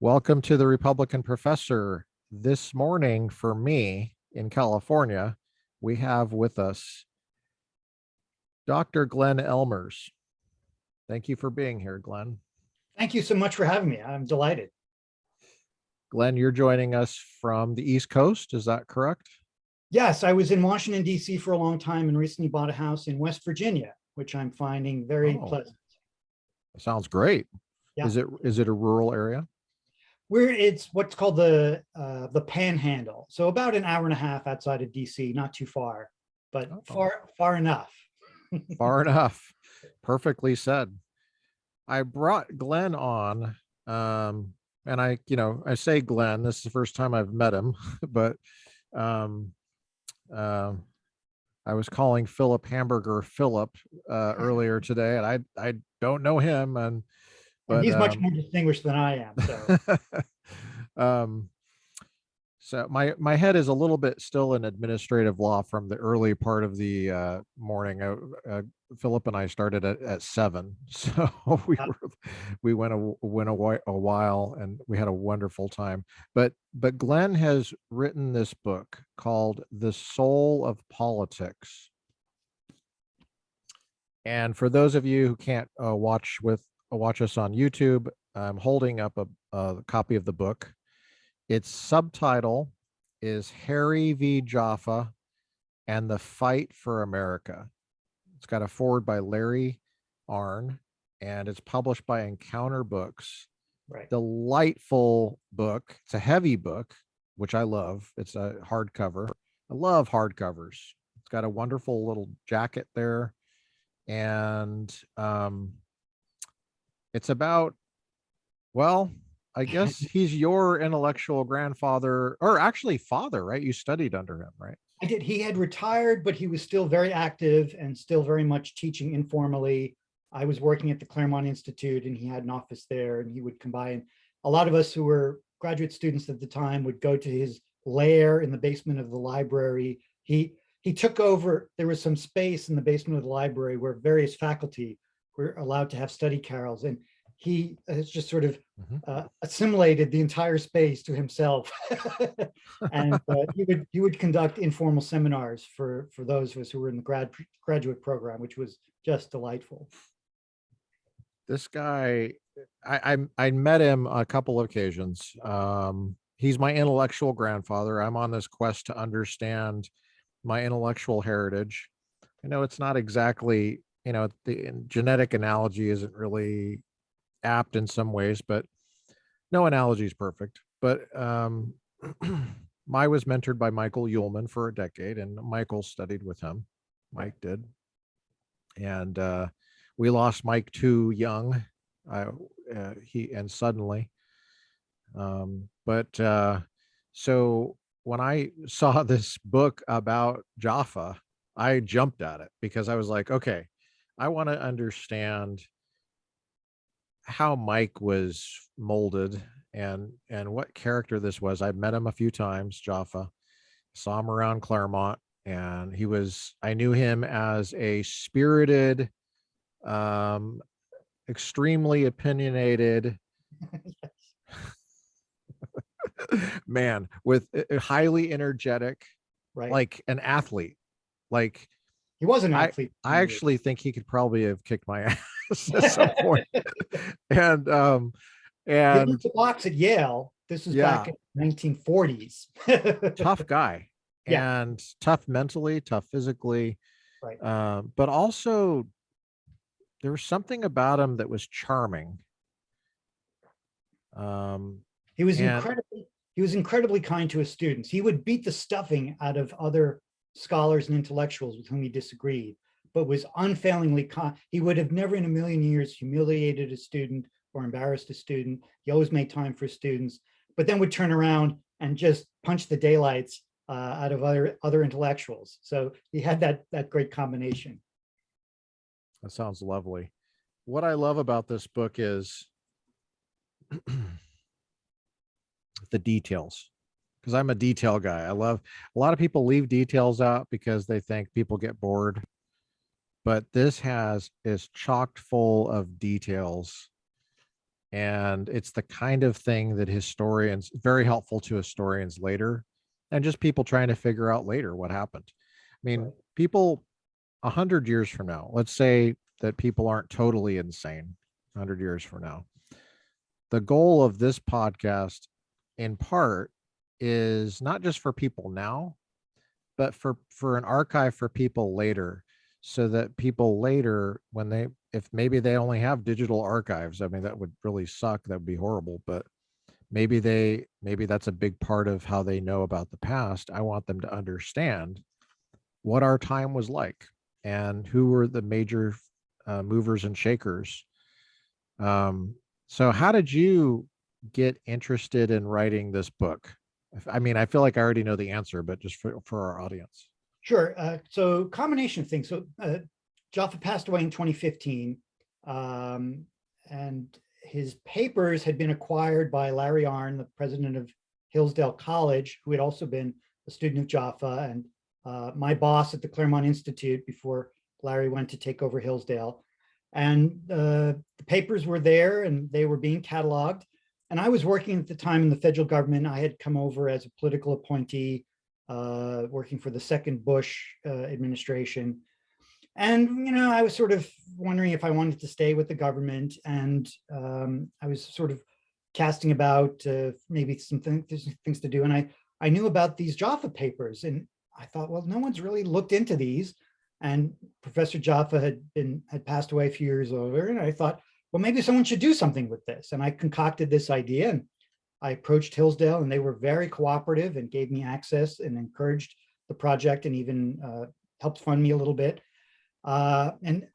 Welcome to the Republican Professor. This morning, for me in California, we have with us Dr. Glenn Elmers. Thank you for being here, Glenn. Thank you so much for having me. I'm delighted. Glenn, you're joining us from the East Coast. Is that correct? Yes, I was in Washington, D.C. for a long time and recently bought a house in West Virginia, which I'm finding very pleasant. Sounds great. Yeah. Is it a rural area? It's what's called the Panhandle. So about an hour and a half outside of D.C., not too far, but far enough. Far enough. Perfectly said. I brought Glenn on, and I say Glenn, this is the first time I've met him, but um, I was calling Philip Hamburger Philip earlier today, and I don't know him, but he's much more distinguished than I am. So, so my head is a little bit still in administrative law from the early part of the morning. Philip and I started at 7, so we went a while, and we had a wonderful time. But Glenn has written this book called "The Soul of Politics," and for those of you who can't watch us on YouTube, I'm holding up a copy of the book. Its subtitle is Harry v. Jaffa and the Fight for America. It's got a foreword by Larry Arnn, and it's published by Encounter Books. Right. Delightful book. It's a heavy book, which I love. It's a hardcover. I love hardcovers. It's got a wonderful little jacket there. And it's about, well, I guess he's your intellectual grandfather, or actually father, right? You studied under him, right? I did. He had retired, but he was still very active and still very much teaching informally. I was working at the Claremont Institute, and he had an office there, and he would combine. A lot of us who were graduate students at the time would go to his lair in the basement of the library. He took over. There was some space in the basement of the library where various faculty were allowed to have study carrels, and he has just sort of assimilated the entire space to himself. And he would conduct informal seminars for those of us who were in the graduate program, which was just delightful. This guy, I met him a couple of occasions. He's my intellectual grandfather. I'm on this quest to understand my intellectual heritage. I know it's not exactly, the genetic analogy isn't really apt in some ways, but no analogy is perfect. But I was mentored by Michael Ullman for a decade, and Michael studied with him. Mike did. And we lost Mike too young, suddenly. So when I saw this book about Jaffa, I jumped at it because I was like, okay, I want to understand how Mike was molded and what character this was. I've met him a few times, Jaffa, saw him around Claremont, and I knew him as a spirited, extremely opinionated man with highly energetic, right, like an athlete. Like he was an athlete. I actually think he could probably have kicked my ass at some point. and he went to box at Yale. This was back in the 1940s. Tough guy. And tough mentally, tough physically. Right. But also there was something about him that was charming. He was incredibly kind to his students. He would beat the stuffing out of other scholars and intellectuals with whom he disagreed, but was unfailingly kind. He would have never in a million years humiliated a student or embarrassed a student. He always made time for students, but then would turn around and just punch the daylights out of other intellectuals. So he had that great combination. That sounds lovely. What I love about this book is the details, because I'm a detail guy. I love, a lot of people leave details out because they think people get bored, but this is chocked full of details And it's the kind of thing that historians, very helpful to historians later, and just people trying to figure out later what happened. I mean, Right. people 100 years from now, let's say that people aren't totally insane 100 years from now. The goal of this podcast, in part, is not just for people now, but for an archive for people later, so that people later, when they, if maybe they only have digital archives, I mean, that would really suck, that would be horrible, but maybe that's a big part of how they know about the past. I want them to understand what our time was like and who were the major movers and shakers. So how did you get interested in writing this book? I mean, I feel like I already know the answer, but just for our audience. Sure. So combination of things. So Jaffa passed away in 2015, and his papers had been acquired by Larry Arnn, the president of Hillsdale College, who had also been a student of Jaffa and my boss at the Claremont Institute before Larry went to take over Hillsdale. And the papers were there and they were being cataloged. And I was working at the time in the federal government. I had come over as a political appointee, working for the second Bush administration. And, I was sort of wondering if I wanted to stay with the government. And I was sort of casting about maybe some things to do. And I knew about these Jaffa papers. And I thought, well, no one's really looked into these. And Professor Jaffa had passed away a few years earlier. And I thought, well, maybe someone should do something with this. And I concocted this idea. And I approached Hillsdale and they were very cooperative and gave me access and encouraged the project and even helped fund me a little bit. And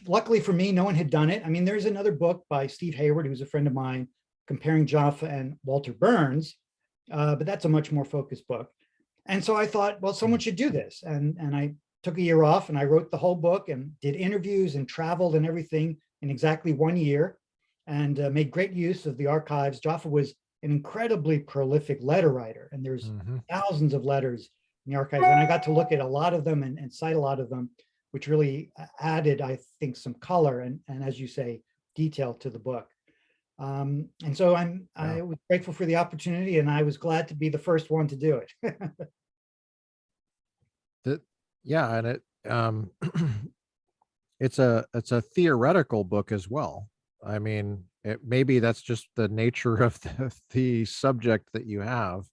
luckily for me, no one had done it. I mean, there's another book by Steve Hayward, who's a friend of mine, comparing Jaffa and Walter Burns, but that's a much more focused book. And so I thought, well, someone should do this. And I took a year off and I wrote the whole book and did interviews and traveled and everything in exactly 1 year and made great use of the archives. Jaffa was an incredibly prolific letter writer, and there's thousands of letters in the archives. And I got to look at a lot of them and cite a lot of them, which really added, I think, some color and as you say, detail to the book. And so I was grateful for the opportunity, and I was glad to be the first one to do it. Yeah, and it's a theoretical book as well. I mean, maybe that's just the nature of the subject that you have.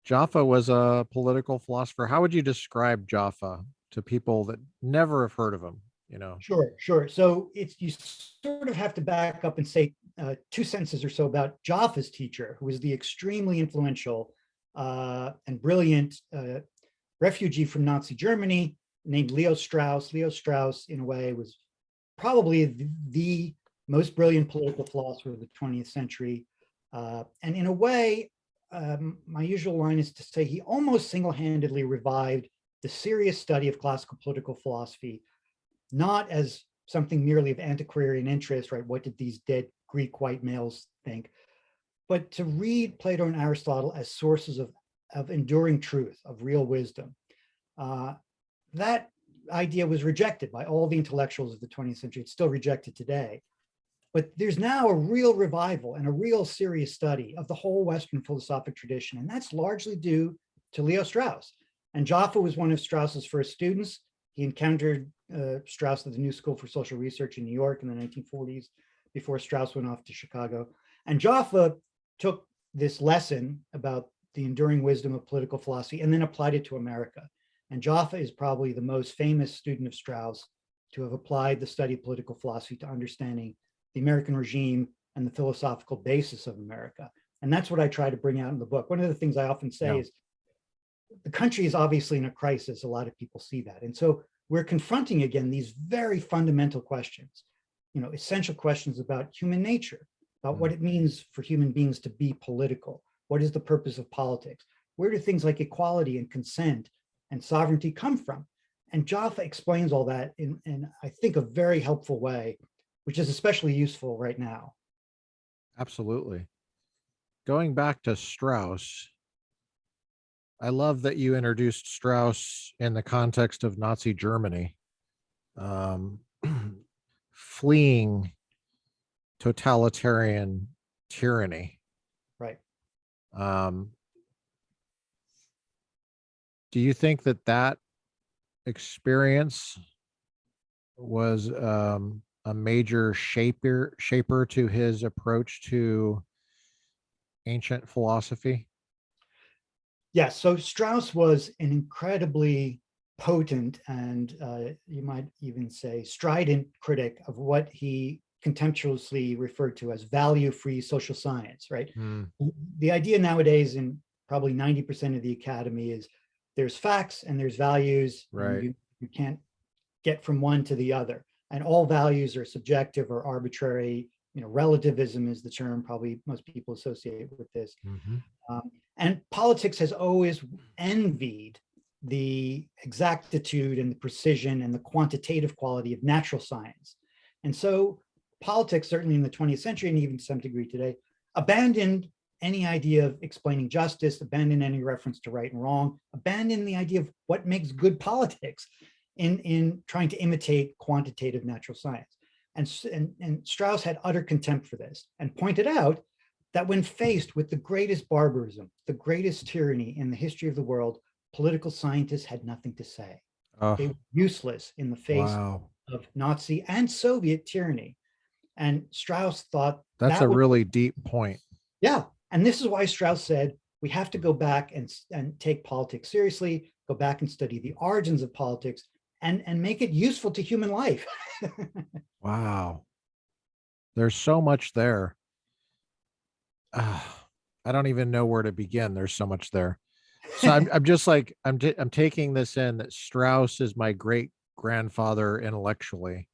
Jaffa was a political philosopher. How would you describe Jaffa to people that never have heard of him? Sure. So you sort of have to back up and say 2 sentences or so about Jaffa's teacher, who was the extremely influential and brilliant refugee from Nazi Germany named Leo Strauss. Leo Strauss, in a way, was probably the most brilliant political philosopher of the 20th century. And in a way, my usual line is to say he almost single-handedly revived the serious study of classical political philosophy, not as something merely of antiquarian interest, right? What did these dead Greek white males think? But to read Plato and Aristotle as sources of enduring truth, of real wisdom. That idea was rejected by all the intellectuals of the 20th century. It's still rejected today. But there's now a real revival and a real serious study of the whole Western philosophic tradition. And that's largely due to Leo Strauss. And Jaffa was one of Strauss's first students. He encountered Strauss at the New School for Social Research in New York in the 1940s, before Strauss went off to Chicago. And Jaffa took this lesson about the enduring wisdom of political philosophy and then applied it to America. And Jaffa is probably the most famous student of Strauss to have applied the study of political philosophy to understanding the American regime and the philosophical basis of America. And that's what I try to bring out in the book. One of the things I often say is the country is obviously in a crisis. A lot of people see that. And so we're confronting again these very fundamental questions, essential questions about human nature, about what it means for human beings to be political. What is the purpose of politics? Where do things like equality and consent and sovereignty come from? And Jaffa explains all that in I think, a very helpful way, which is especially useful right now. Absolutely. Going back to Strauss, I love that you introduced Strauss in the context of Nazi Germany, fleeing totalitarian tyranny. Right. Um, do you think that that experience was a major shaper to his approach to ancient philosophy? Yes. So Strauss was an incredibly potent and you might even say strident critic of what he contemptuously referred to as value-free social science, right? Mm, The idea nowadays in probably 90% of the academy is there's facts and there's values, and right. you can't get from one to the other. And all values are subjective or arbitrary. Relativism is the term probably most people associate with this. Hmm. And politics has always envied the exactitude and the precision and the quantitative quality of natural science. And so politics, certainly in the 20th century and even to some degree today, abandoned any idea of explaining justice, abandoned any reference to right and wrong, abandoned the idea of what makes good politics in trying to imitate quantitative natural science. And Strauss had utter contempt for this and pointed out that when faced with the greatest barbarism, the greatest tyranny in the history of the world, political scientists had nothing to say. They Oh, were useless in the face wow. of Nazi and Soviet tyranny. And Strauss thought That's a that was, really deep point. yeah. And this is why Strauss said, we have to go back and take politics seriously, go back and study the origins of politics and make it useful to human life. Wow. There's so much there. I don't even know where to begin. There's so much there. So I'm just like I'm taking this in that Strauss is my great grandfather intellectually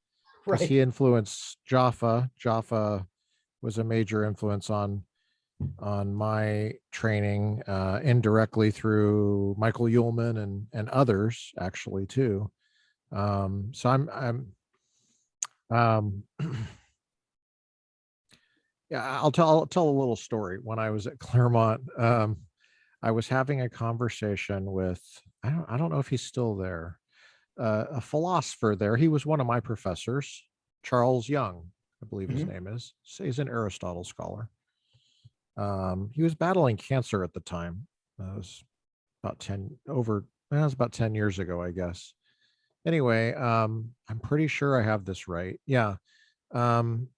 because Right. he influenced Jaffa. Jaffa was a major influence on my training indirectly through Michael Ullman and others actually too. So I'm um, yeah, I'll tell a little story. When I was at Claremont, I was having a conversation with I don't know if he's still there, a philosopher there. He was one of my professors, Charles Young, I believe his Mhm. name is. So he's an Aristotle scholar. He was battling cancer at the time. It was about 10 over. That was about 10 years ago, I guess. Anyway, I'm pretty sure I have this right. Yeah. Um,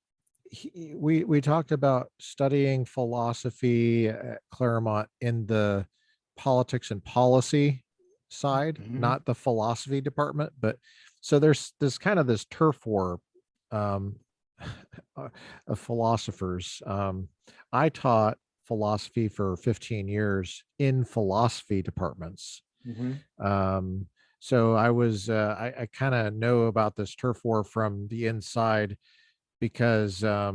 we talked about studying philosophy at Claremont in the politics and policy side, Mhm. not the philosophy department. But so there's this kind of this turf war um, of philosophers. I taught philosophy for 15 years in philosophy departments. Mhm. Um, so I kind of know about this turf war from the inside because uh,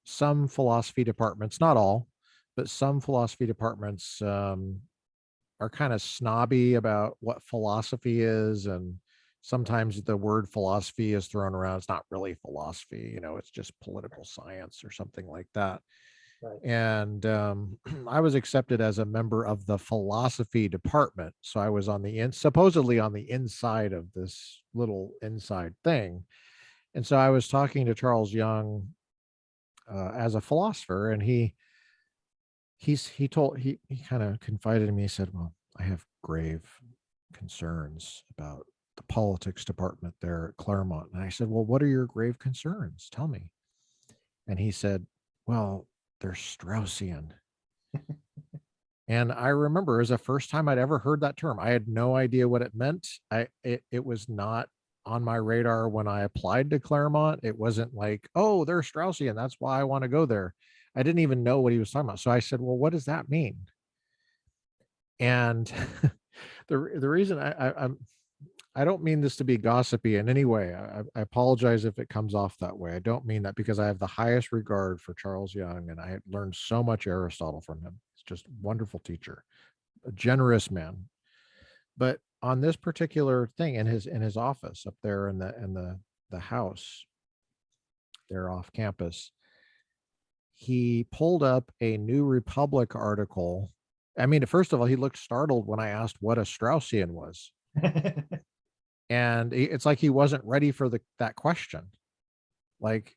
some philosophy departments, not all, but some philosophy departments are kind of snobby about what philosophy is. And sometimes the word philosophy is thrown around. It's not really philosophy, it's just political science or something like that. Right. And I was accepted as a member of the philosophy department. So I was supposedly on the inside of this little inside thing. And so I was talking to Charles Young as a philosopher, and he kind of confided in me. He said, "Well, I have grave concerns about the politics department there at Claremont." And I said, "Well, what are your grave concerns? Tell me." And he said, "Well, they're Straussian." And I remember it was the first time I'd ever heard that term. I had no idea what it meant. It was not on my radar when I applied to Claremont. It wasn't like, oh, they're Straussian. That's why I want to go there. I didn't even know what he was talking about. So I said, well, what does that mean? And the reason I don't mean this to be gossipy in any way. I apologize if it comes off that way. I don't mean that because I have the highest regard for Charles Young and I learned so much Aristotle from him. He's just a wonderful teacher, a generous man. But on this particular thing in his office up there in the house there off campus, he pulled up a New Republic article. I mean, first of all, he looked startled when I asked what a Straussian was. And it's like he wasn't ready for that question. Like,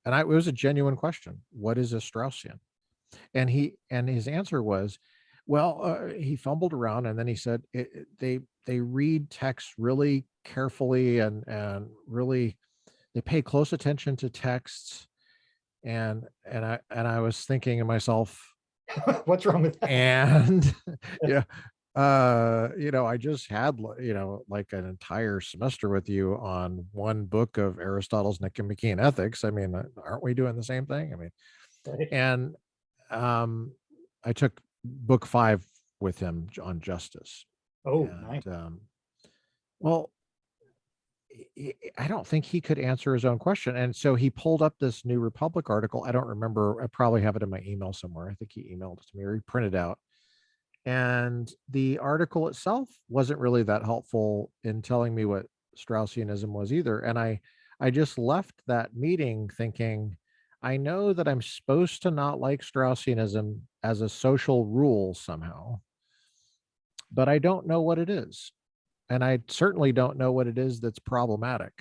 And it was a genuine question. What is a Straussian? And his answer was, well, he fumbled around and then he said they read text really carefully and really they pay close attention to texts. And I was thinking to myself, What's wrong with that? and yeah, I just had like an entire semester with you on one book of Aristotle's Nicomachean Ethics. I mean, aren't we doing the same thing? I mean, Right. and I took book 5 with him on justice, Oh, nice. and well, I don't think he could answer his own question, and so he pulled up this New Republic article. I don't remember. I probably have it in my email somewhere. I think he emailed it to me or he printed out. And the article itself wasn't really that helpful in telling me what Straussianism was either. And I just left that meeting thinking, I know that I'm supposed to not like Straussianism as a social rule somehow, but I don't know what it is. And I certainly don't know what it is that's problematic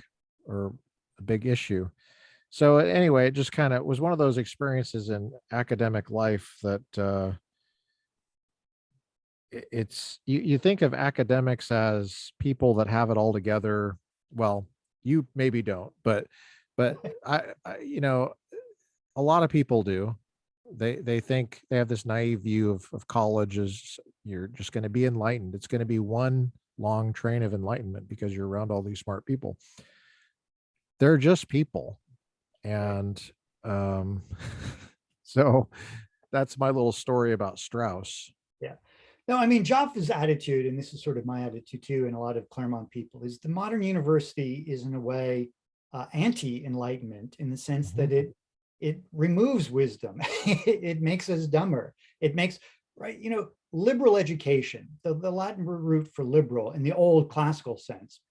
or a big issue. So anyway, it just kind of was one of those experiences in academic life that it's you think of academics as people that have it all together. Well, you maybe don't, but I a lot of people do. They think they have this naive view of college as you're just going to be enlightened. It's going to be one long train of enlightenment because you're around all these smart people. They're just people. Right. And um so that's my little story about Strauss. Yeah. No, I mean, Jaffa's attitude, and this is sort of my attitude too, and a lot of Claremont people, is the modern university is in a way anti-enlightenment in the sense Mhm. that it removes wisdom. It makes us dumber. It makes, right, liberal education, the Latin root for liberal in the old classical sense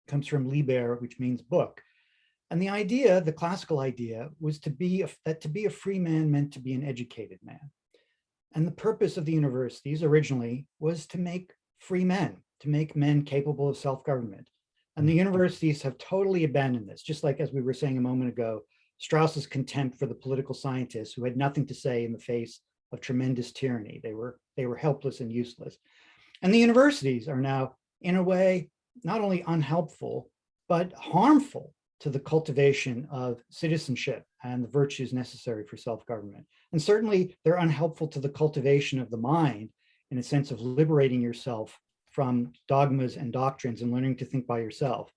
comes from liber, which means book. And the idea, the classical idea, was that to be a free man meant to be an educated man. And the purpose of the universities originally was to make free men, to make men capable of self-government. And the universities have totally abandoned this, just like as we were saying a moment ago, Strauss's contempt for the political scientists who had nothing to say in the face of tremendous tyranny. They were helpless and useless. And the universities are now, in a way, not only unhelpful, but harmful to the cultivation of citizenship and the virtues necessary for self-government. And certainly they're unhelpful to the cultivation of the mind in a sense of liberating yourself from dogmas and doctrines and learning to think by yourself.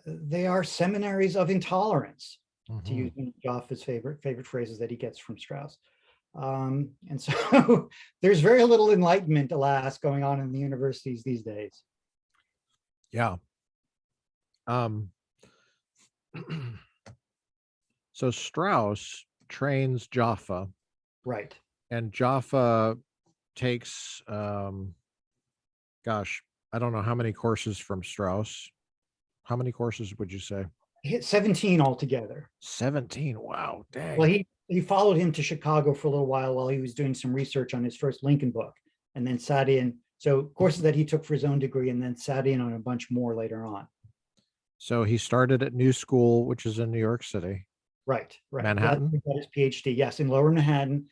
They are seminaries of intolerance, to use Mhm. one of Jaffa's favorite phrases that he gets from Strauss. And so there's very little enlightenment, alas, going on in the universities these days. Yeah. Um, so Strauss trains Jaffa, Right. and Jaffa takes, gosh, I don't know how many courses from Strauss. How many courses would you say? He hit 17 altogether. 17. Wow, Well, dang. he followed him to Chicago for a little while he was doing some research on his first Lincoln book, and then sat in. So courses that he took for his own degree, and then sat in on a bunch more later on. So he started at New School, which is in New York City, Right, right. That's where Manhattan. he got his PhD. Yes, in Lower Manhattan.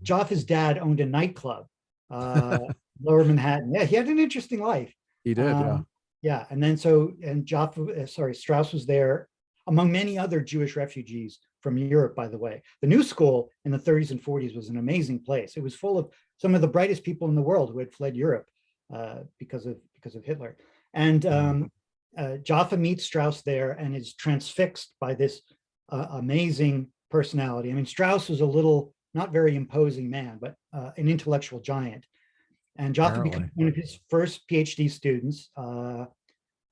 Jaffa's dad owned a nightclub, uh, Lower Manhattan. Yeah, he had an interesting life. He did, yeah. Um, yeah, and then Strauss was there among many other Jewish refugees from Europe, by the way. The New School in the 30s and 40s was an amazing place. It was full of some of the brightest people in the world who had fled Europe because of Hitler. And Jaffa meets Strauss there and is transfixed by this amazing personality. I mean, Strauss was a little, not very imposing man, but an intellectual giant. And Jaffa becomes Apparently. one of his first PhD students,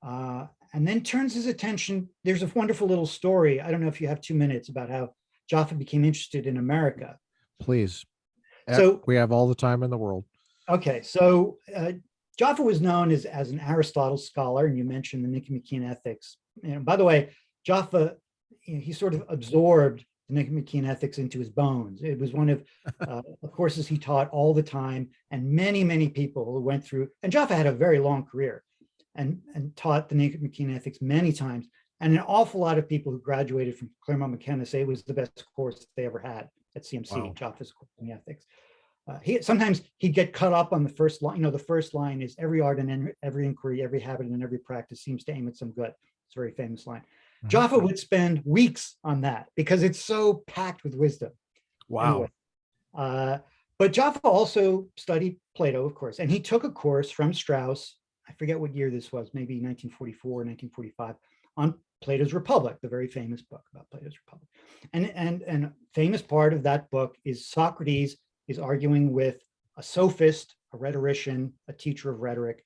and then turns his attention. There's a wonderful little story. I don't know if you have 2 minutes about how Jaffa became interested in America. Please. So, We have all the time in the world. okay, so Jaffa was known as an Aristotle scholar, and you mentioned the Nicomachean Ethics. And by the way, Jaffa, he sort of absorbed the Nicomachean Ethics into his bones. It was one of the courses he taught all the time, and many people who went through. And Jaffa had a very long career, and taught the Nicomachean Ethics many times. And an awful lot of people who graduated from Claremont McKenna say it was the best course they ever had at CMC, Wow. Jaffa's course in ethics. Sometimes he'd get cut up on the first line. The first line is every art and every inquiry, every habit and every practice seems to aim at some good. It's a very famous line. Mhm. Jaffa would spend weeks on that because it's so packed with wisdom. Wow. Anyway, but Jaffa also studied Plato, of course, and he took a course from Strauss. I forget what year this was, maybe 1944, 1945, on Plato's Republic, the very famous book about Plato's Republic. And a famous part of that book is Socrates is arguing with a sophist, a rhetorician, a teacher of rhetoric,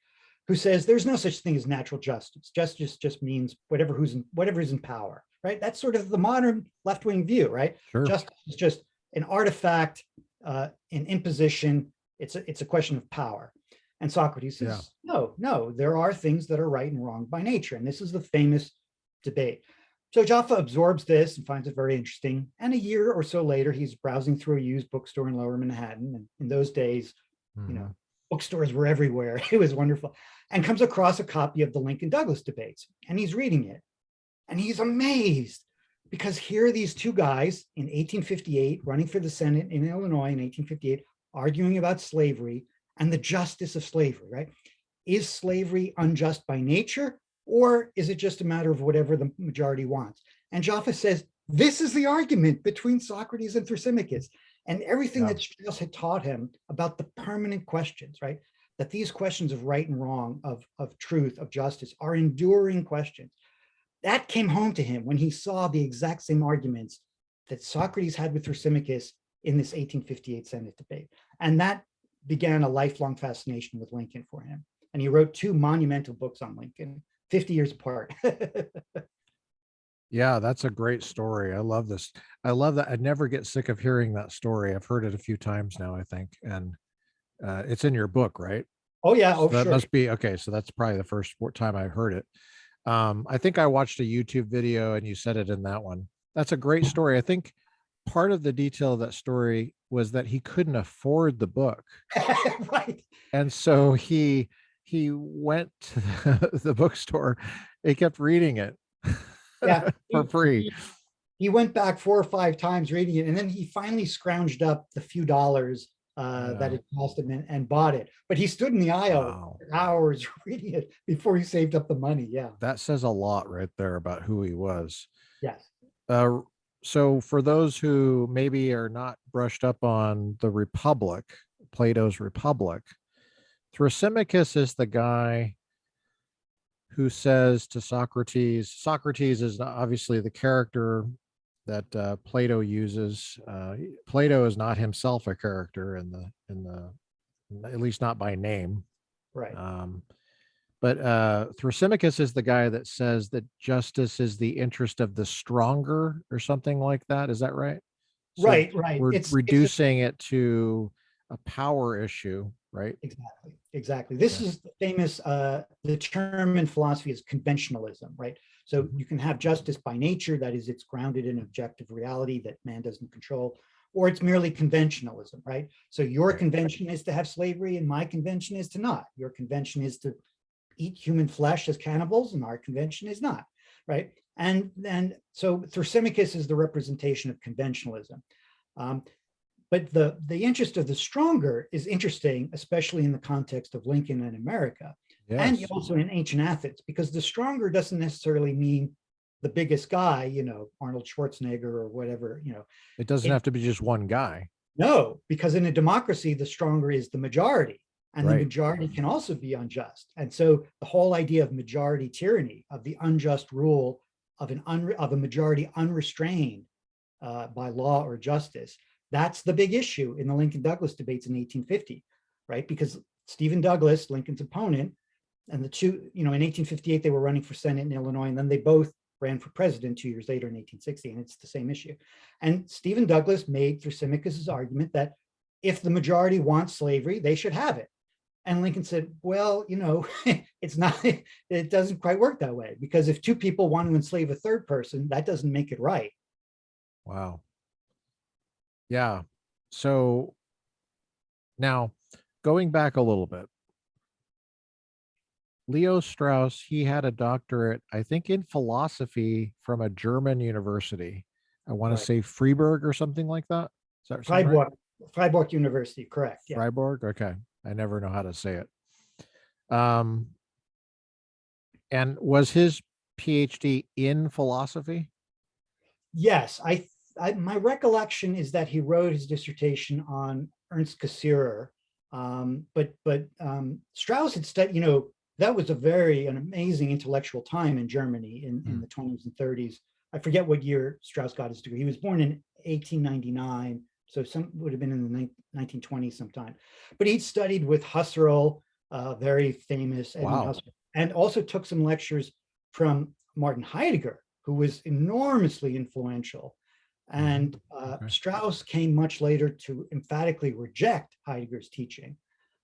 who says there's no such thing as natural justice. Justice just means whatever is in power, right? That's sort of the modern left-wing view, right? Sure. Justice is just an artifact, an imposition. It's a question of power. And Socrates says, no, there are things that are right and wrong by nature. And this is the famous debate. So Jaffa absorbs this and finds it very interesting. And a year or so later, he's browsing through a used bookstore in Lower Manhattan. And in those days, bookstores were everywhere. It was wonderful. And comes across a copy of the Lincoln Douglas debates. And he's reading it. And he's amazed because here are these two guys in 1858 running for the Senate in Illinois in 1858, arguing about slavery and the justice of slavery, right? Is slavery unjust by nature, or is it just a matter of whatever the majority wants? And Jaffa says, this is the argument between Socrates and Thrasymachus, and everything that Strauss had taught him about the permanent questions, right? That these questions of right and wrong, of truth, of justice are enduring questions. That came home to him when he saw the exact same arguments that Socrates had with Thrasymachus in this 1858 Senate debate. And that began a lifelong fascination with Lincoln for him. And he wrote two monumental books on Lincoln, 50 years apart. Yeah, that's a great story. I love this. I love that. I never get sick of hearing that story. I've heard it a few times now, I think. And it's in your book, right? Oh, yeah. So Oh, that sure. must be okay. So that's probably the first time I heard it. I think I watched a YouTube video and you said it in that one. That's a great story. I think part of the detail of that story was that he couldn't afford the book. Right. And so he went to the bookstore. He kept reading it for free. He went back 4 or 5 times reading it, and then he finally scrounged up the few dollars that it cost him and bought it. But he stood in the aisle for hours reading it before he saved up the money. Yeah. That says a lot right there about who he was. Yes. So for those who maybe are not brushed up on the Republic, Plato's Republic, Thrasymachus is the guy who says to Socrates, Socrates is obviously the character that Plato uses. Plato is not himself a character in the at least not by name. Right. But Thrasymachus is the guy that says that justice is the interest of the stronger or something like that. Is that right? So right. we're reducing it to a power issue, right? Exactly. This is the famous, the term in philosophy is conventionalism, right? So you can have justice by nature, that is, it's grounded in objective reality that man doesn't control, or it's merely conventionalism, right? So your convention is to have slavery and my convention is to not. Your convention is to eat human flesh as cannibals and our convention is not, right? And so Thrasymachus is the representation of conventionalism. But the interest of the stronger is interesting, especially in the context of Lincoln and America, and also in ancient Athens, because the stronger doesn't necessarily mean the biggest guy, Arnold Schwarzenegger or whatever, It doesn't have to be just one guy. No, because in a democracy, the stronger is the majority, and the majority can also be unjust. And so the whole idea of majority tyranny, of the unjust rule of a majority unrestrained by law or justice, that's the big issue in the Lincoln-Douglas debates in 1850, right? Because Stephen Douglas, Lincoln's opponent, and the two, in 1858, they were running for Senate in Illinois, and then they both ran for president 2 years later in 1860, and it's the same issue. And Stephen Douglas made Thrasymachus's argument that if the majority wants slavery, they should have it. And Lincoln said, well, it's not, it doesn't quite work that way, because if two people want to enslave a third person, that doesn't make it right. Wow. Yeah. So now going back a little bit, Leo Strauss, he had a doctorate, I think, in philosophy from a German university. I want to Right. say Freiburg or something like that. Does that sound right? Freiburg, Freiburg University, correct. Yeah. Freiburg? Okay. I never know how to say it. Um, and was his PhD in philosophy? Yes, my recollection is that he wrote his dissertation on Ernst Cassirer, but Strauss had studied. That was an amazing intellectual time in Germany in Hmm. the 20s and 30s. I forget what year Strauss got his degree. He was born in 1899, so some would have been in the 1920s sometime. But he'd studied with Husserl, very famous Edmund Wow. Husserl, and also took some lectures from Martin Heidegger, who was enormously influential. Mhm. And Okay. Strauss came much later to emphatically reject Heidegger's teaching,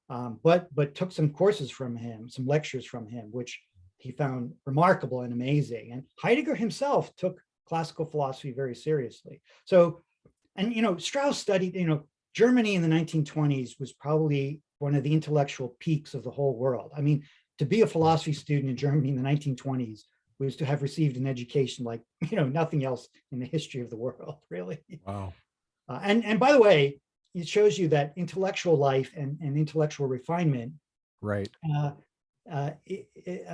but took some courses from him, some lectures from him, which he found remarkable and amazing. And Heidegger himself took classical philosophy very seriously. So, and Strauss studied, Germany in the 1920s was probably one of the intellectual peaks of the whole world. I mean, to be a philosophy student in Germany in the 1920s was to have received an education like nothing else in the history of the world, really. Wow. And by the way, it shows you that intellectual life and intellectual refinement Right. uh, it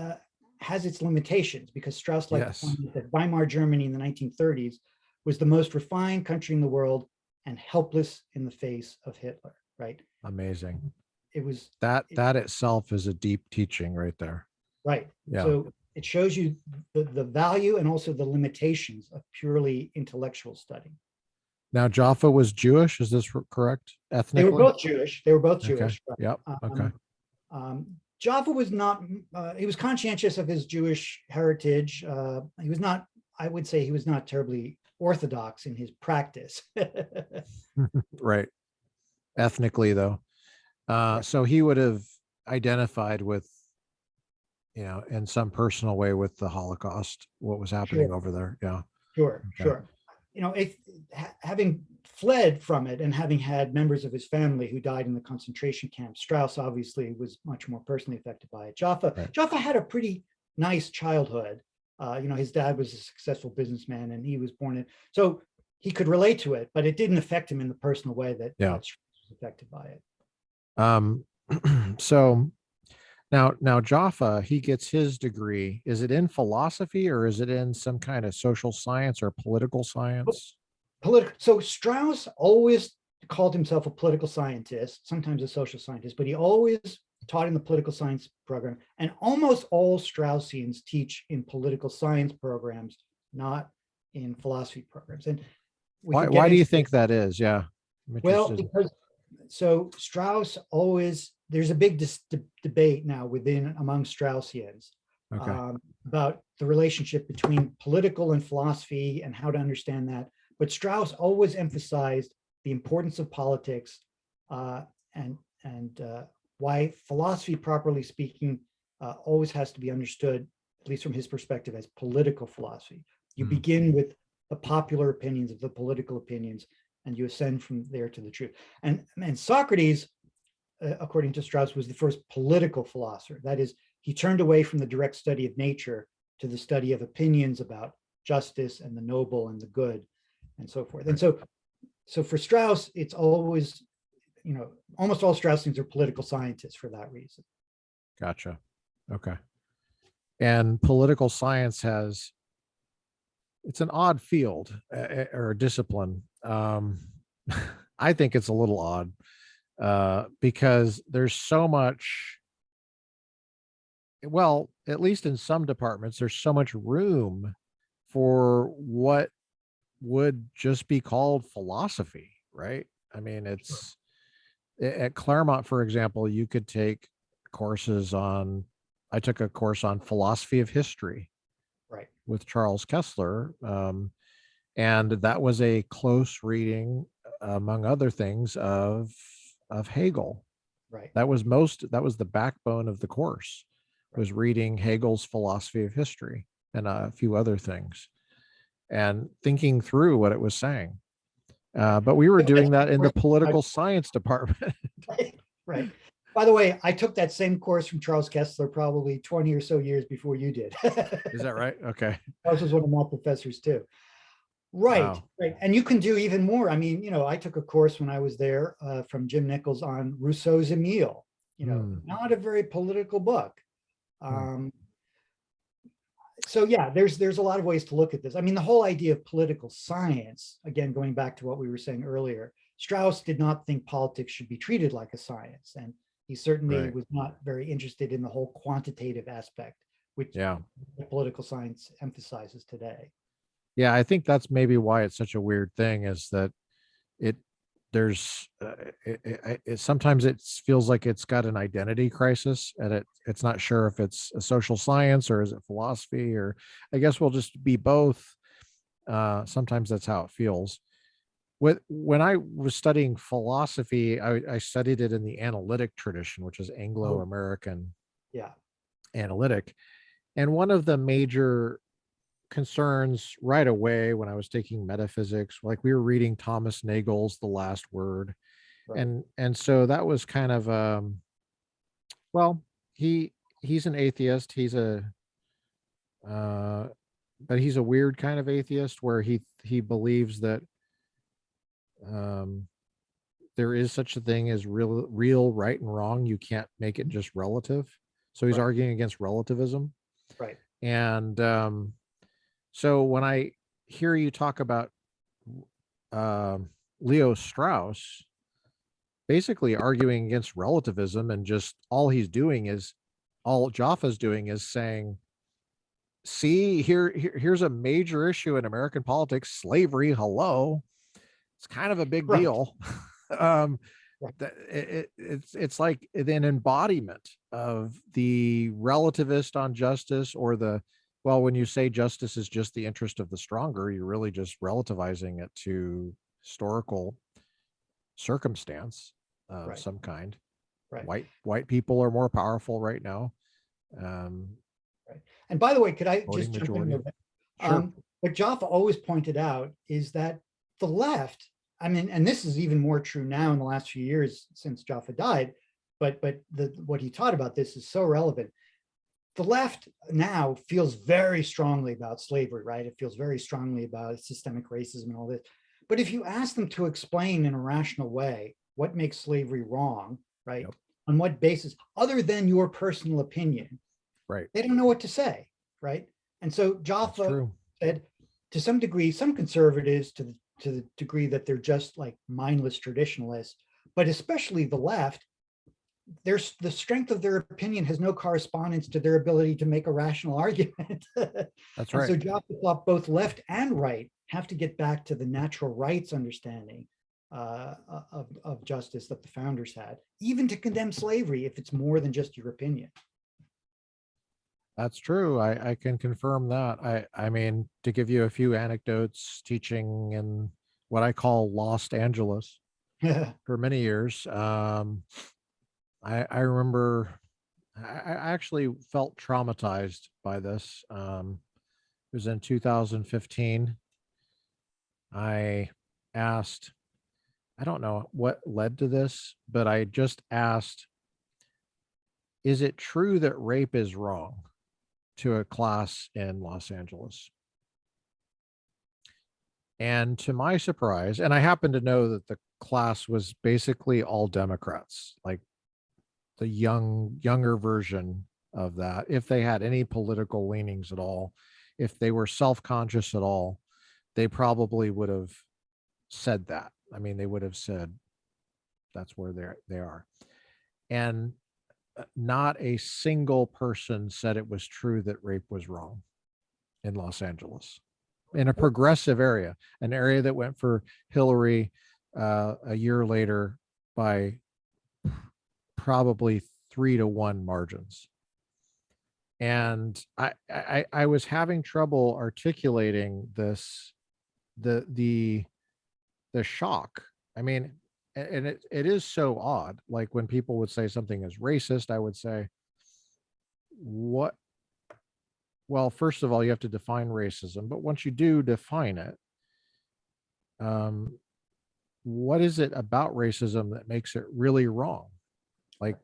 has its limitations, because Strauss liked to Yes. point out that Weimar Germany in the 1930s was the most refined country in the world and helpless in the face of Hitler. Right? Amazing. It was That itself is a deep teaching right there. right. Yeah. So it shows you the value and also the limitations of purely intellectual study. Now Jaffa was Jewish. Is this correct? They were Ethnically? both Jewish. They were both Okay. Jewish. Yep. Right? Okay. Jaffa was not, he was conscientious of his Jewish heritage. He was not, I would say he was not terribly orthodox in his practice. Right. Ethnically though. Right. So he would have identified with, in some personal way with the Holocaust, what was happening Sure, over there. Yeah. sure, Okay. sure. Having fled from it and having had members of his family who died in the concentration camp, Strauss obviously was much more personally affected by it. Jaffa, Right. Jaffa had a pretty nice childhood. His dad was a successful businessman and he was born in, so he could relate to it, but it didn't affect him in the personal way Yeah. that Strauss was affected by it. Um, so now Jaffa, he gets his degree. Is it in philosophy or is it in some kind of social science or political science? So Strauss always called himself a political scientist, sometimes a social scientist, but he always taught in the political science program. And almost all Straussians teach in political science programs, not in philosophy programs. And we Why could get why do you into think this. that is? Yeah. I'm Well, interested. because so Strauss always, there's a big debate now among Straussians Okay. about the relationship between political and philosophy and how to understand that. But Strauss always emphasized the importance of politics, and why philosophy, properly speaking, always has to be understood, at least from his perspective, as political philosophy. You Hmm. begin with the popular opinions of the political opinions, and you ascend from there to the truth. And Socrates, according to Strauss, was the first political philosopher. That is, he turned away from the direct study of nature to the study of opinions about justice and the noble and the good and so forth. And Right. so for Strauss, it's always, almost all Straussians are political scientists for that reason. Gotcha. Okay. And political science it's an odd field or discipline. I think it's a little odd because there's so much, well, at least in some departments, there's so much room for what would just be called philosophy, right? I mean, Sure. it's at Claremont, for example, you could take courses on, I took a course on philosophy of history Right. with Charles Kessler. And that was a close reading, among other things, of Hegel. Right. That was the backbone of the course, Right. was reading Hegel's philosophy of history and a few other things and thinking through what it was saying. Right. But we were That's doing that in the of course, political science department. right. By the way, I took that same course from Charles Kessler probably 20 or so years before you did. Is that right? Okay. Charles was one of my professors too. Right, Wow. right. And you can do even more. I mean, I took a course when I was there from Jim Nichols on Rousseau's Emile, Hmm. not a very political book. Hmm. Um, so yeah, there's a lot of ways to look at this. I mean, the whole idea of political science, again, going back to what we were saying earlier, Strauss did not think politics should be treated like a science. And he certainly Right. was not very interested in the whole quantitative aspect, which Yeah. political science emphasizes today. Yeah. I think that's maybe why it's such a weird thing is that it, there's, sometimes it feels like it's got an identity crisis and it's not sure if it's a social science or is it philosophy or I guess we'll just be both. Sometimes that's how it feels. When I was studying philosophy, I studied it in the analytic tradition, which is Oh, Anglo-American yeah, analytic. And one of the major concerns right away when I was taking metaphysics, like we were reading Thomas Nagel's The Last Word. right, And so that was kind of well, he he's an atheist. He's a uh but he's a weird kind of atheist where he believes that um there is such a thing as real right and wrong. You can't make it just relative. So he's right, arguing against relativism. right, And so when I hear you talk about Leo Strauss basically arguing against relativism and just all Jaffa's doing is saying, see, here's a major issue in American politics, slavery. Hello. It's kind of a big right, deal. um, right, it's like an embodiment of the relativist on justice or the well, when you say justice is just the interest of the stronger, you're really just relativizing it to historical circumstance of right, some kind. right, White people are more powerful right now. Um, right. And by the way, could I Voting just jump in a majority. little bit? Sure. What Jaffa always pointed out is that the left, I mean, and this is even more true now in the last few years since Jaffa died, but what he taught about this is so relevant. The left now feels very strongly about slavery, right? It feels very strongly about systemic racism and all this. But if you ask them to explain in a rational way what makes slavery wrong, right? Yep. On what basis, other than your personal opinion, Right. they don't know what to say, right? And so That's Jaffa true. said, to some degree, some conservatives, to the degree that they're just like mindless traditionalists, but especially the left, there's the strength of their opinion has no correspondence to their ability to make a rational argument. That's And right. so Jaffa thought both left and right have to get back to the natural rights understanding of justice that the founders had, even to condemn slavery if it's more than just your opinion. That's true. I can confirm that. I mean, to give you a few anecdotes, teaching in what I call Los Angeles for many years. I remember I actually felt traumatized by this. It was in 2015. I asked, I don't know what led to this, but I just asked, is it true that rape is wrong to a class in Los Angeles? And to my surprise, and I happen to know that the class was basically all Democrats, like the younger version of that, if they had any political leanings at all, if they were self-conscious at all, they probably would have said that. I mean, they would have said that's where they are. And not a single person said it was true that rape was wrong in Los Angeles, in a progressive area, an area that went for Hillary a year later by probably 3-1 margins. And I was having trouble articulating this, the shock. I mean, and it is so odd. Like when people would say something is racist, I would say, what? Well, first of all, you have to define racism, but once you do define it, um, what is it about racism that makes it really wrong? Like,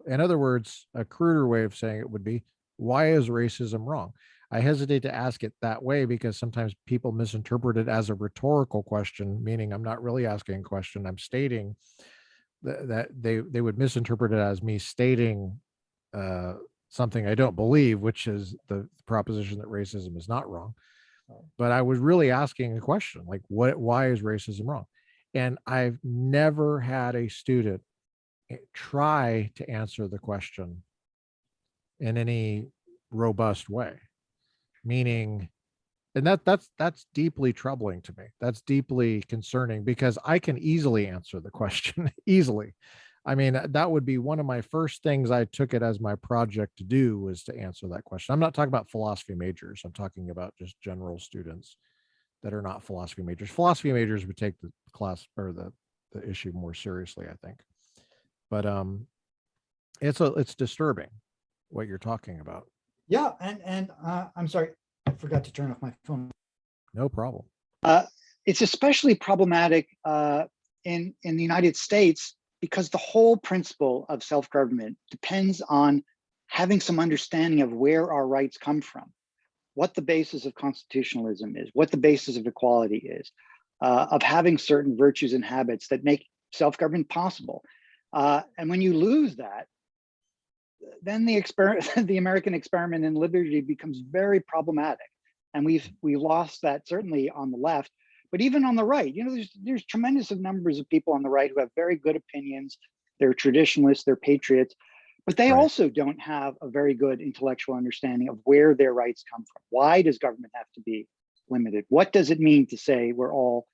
In other words, a cruder way of saying it would be, why is racism wrong? I hesitate to ask it that way because sometimes people misinterpret it as a rhetorical question, meaning I'm not really asking a question. I'm stating that they would misinterpret it as me stating uh, something I don't believe, which is the proposition that racism is not wrong. But I was really asking a question like, why is racism wrong? And I've never had a student try to answer the question in any robust way, meaning, and that's deeply troubling to me. That's deeply concerning because I can easily answer the question easily. I mean, that would be one of my first things I took it as my project to do, was to answer that question. I'm not talking about philosophy majors. I'm talking about just general students that are not philosophy majors. Philosophy majors would take the class or the issue more seriously, I think. But it's disturbing what you're talking about. Yeah, and I'm sorry, I forgot to turn off my phone. No problem. Uh, it's especially problematic in the United States because the whole principle of self-government depends on having some understanding of where our rights come from, what the basis of constitutionalism is, what the basis of equality is, of having certain virtues and habits that make self-government possible. And when you lose that, then the American experiment in liberty becomes very problematic. And we lost that certainly on the left, but even on the right, there's tremendous numbers of people on the right who have very good opinions. They're traditionalists, they're patriots, but they also don't have a very good intellectual understanding of where their rights come from. Why does government have to be limited? What does it mean to say we're all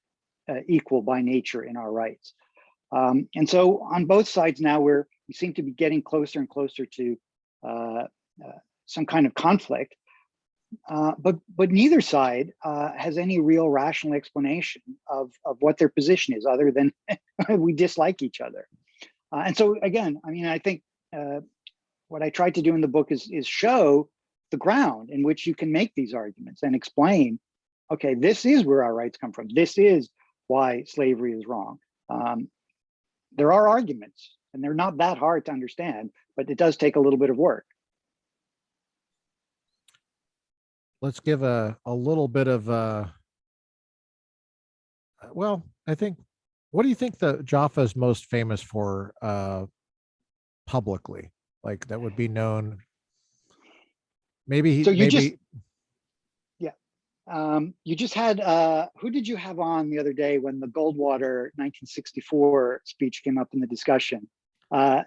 equal by nature in our rights? And so on both sides now, we seem to be getting closer and closer to some kind of conflict. But neither side has any real rational explanation of what their position is, other than we dislike each other. And so again, I mean, I think what I tried to do in the book is show the ground in which you can make these arguments and explain, okay, this is where our rights come from. This is why slavery is wrong. There are arguments, and they're not that hard to understand, but it does take a little bit of work. Let's give a little bit of well, I think, what do you think the Jaffa is most famous for publicly, like that would be known? Maybe So you just had, who did you have on the other day when the Goldwater 1964 speech came up in the discussion? A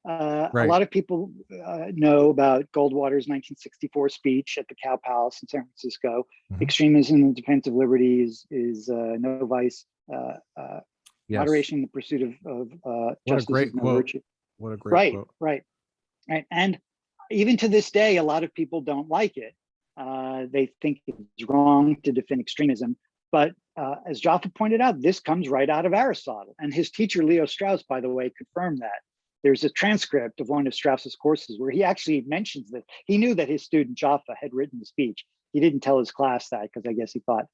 lot of people know about Goldwater's 1964 speech at the Cow Palace in San Francisco. Mm-hmm. Extremism in defense of liberty is no vice. Yes. Moderation in the pursuit of justice is no virtue. What a great quote. Right. And even to this day, a lot of people don't like it. They think it's wrong to defend extremism. But as Jaffa pointed out, this comes right out of Aristotle. And his teacher, Leo Strauss, by the way, confirmed that. There's a transcript of one of Strauss's courses where he actually mentions that he knew that his student Jaffa had written the speech. He didn't tell his class that because I guess he thought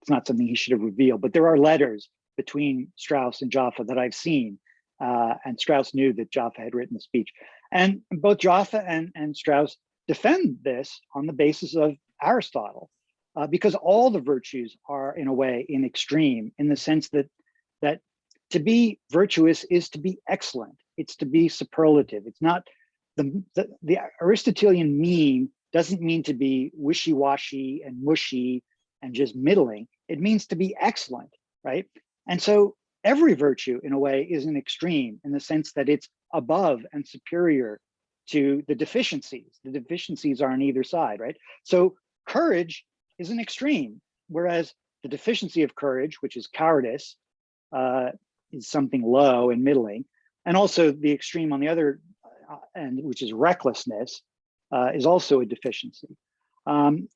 it's not something he should have revealed. But there are letters between Strauss and Jaffa that I've seen. And Strauss knew that Jaffa had written the speech. And both Jaffa and Strauss defend this on the basis of Aristotle, because all the virtues are, in a way, in extreme, in the sense that to be virtuous is to be excellent. It's to be superlative. It's not the Aristotelian mean doesn't mean to be wishy-washy and mushy and just middling. It means to be excellent, right? And so every virtue, in a way, is an extreme in the sense that it's above and superior to the deficiencies. The deficiencies are on either side, right? So courage is an extreme, whereas the deficiency of courage, which is cowardice, is something low and middling. And also the extreme on the other end, which is recklessness, is also a deficiency. And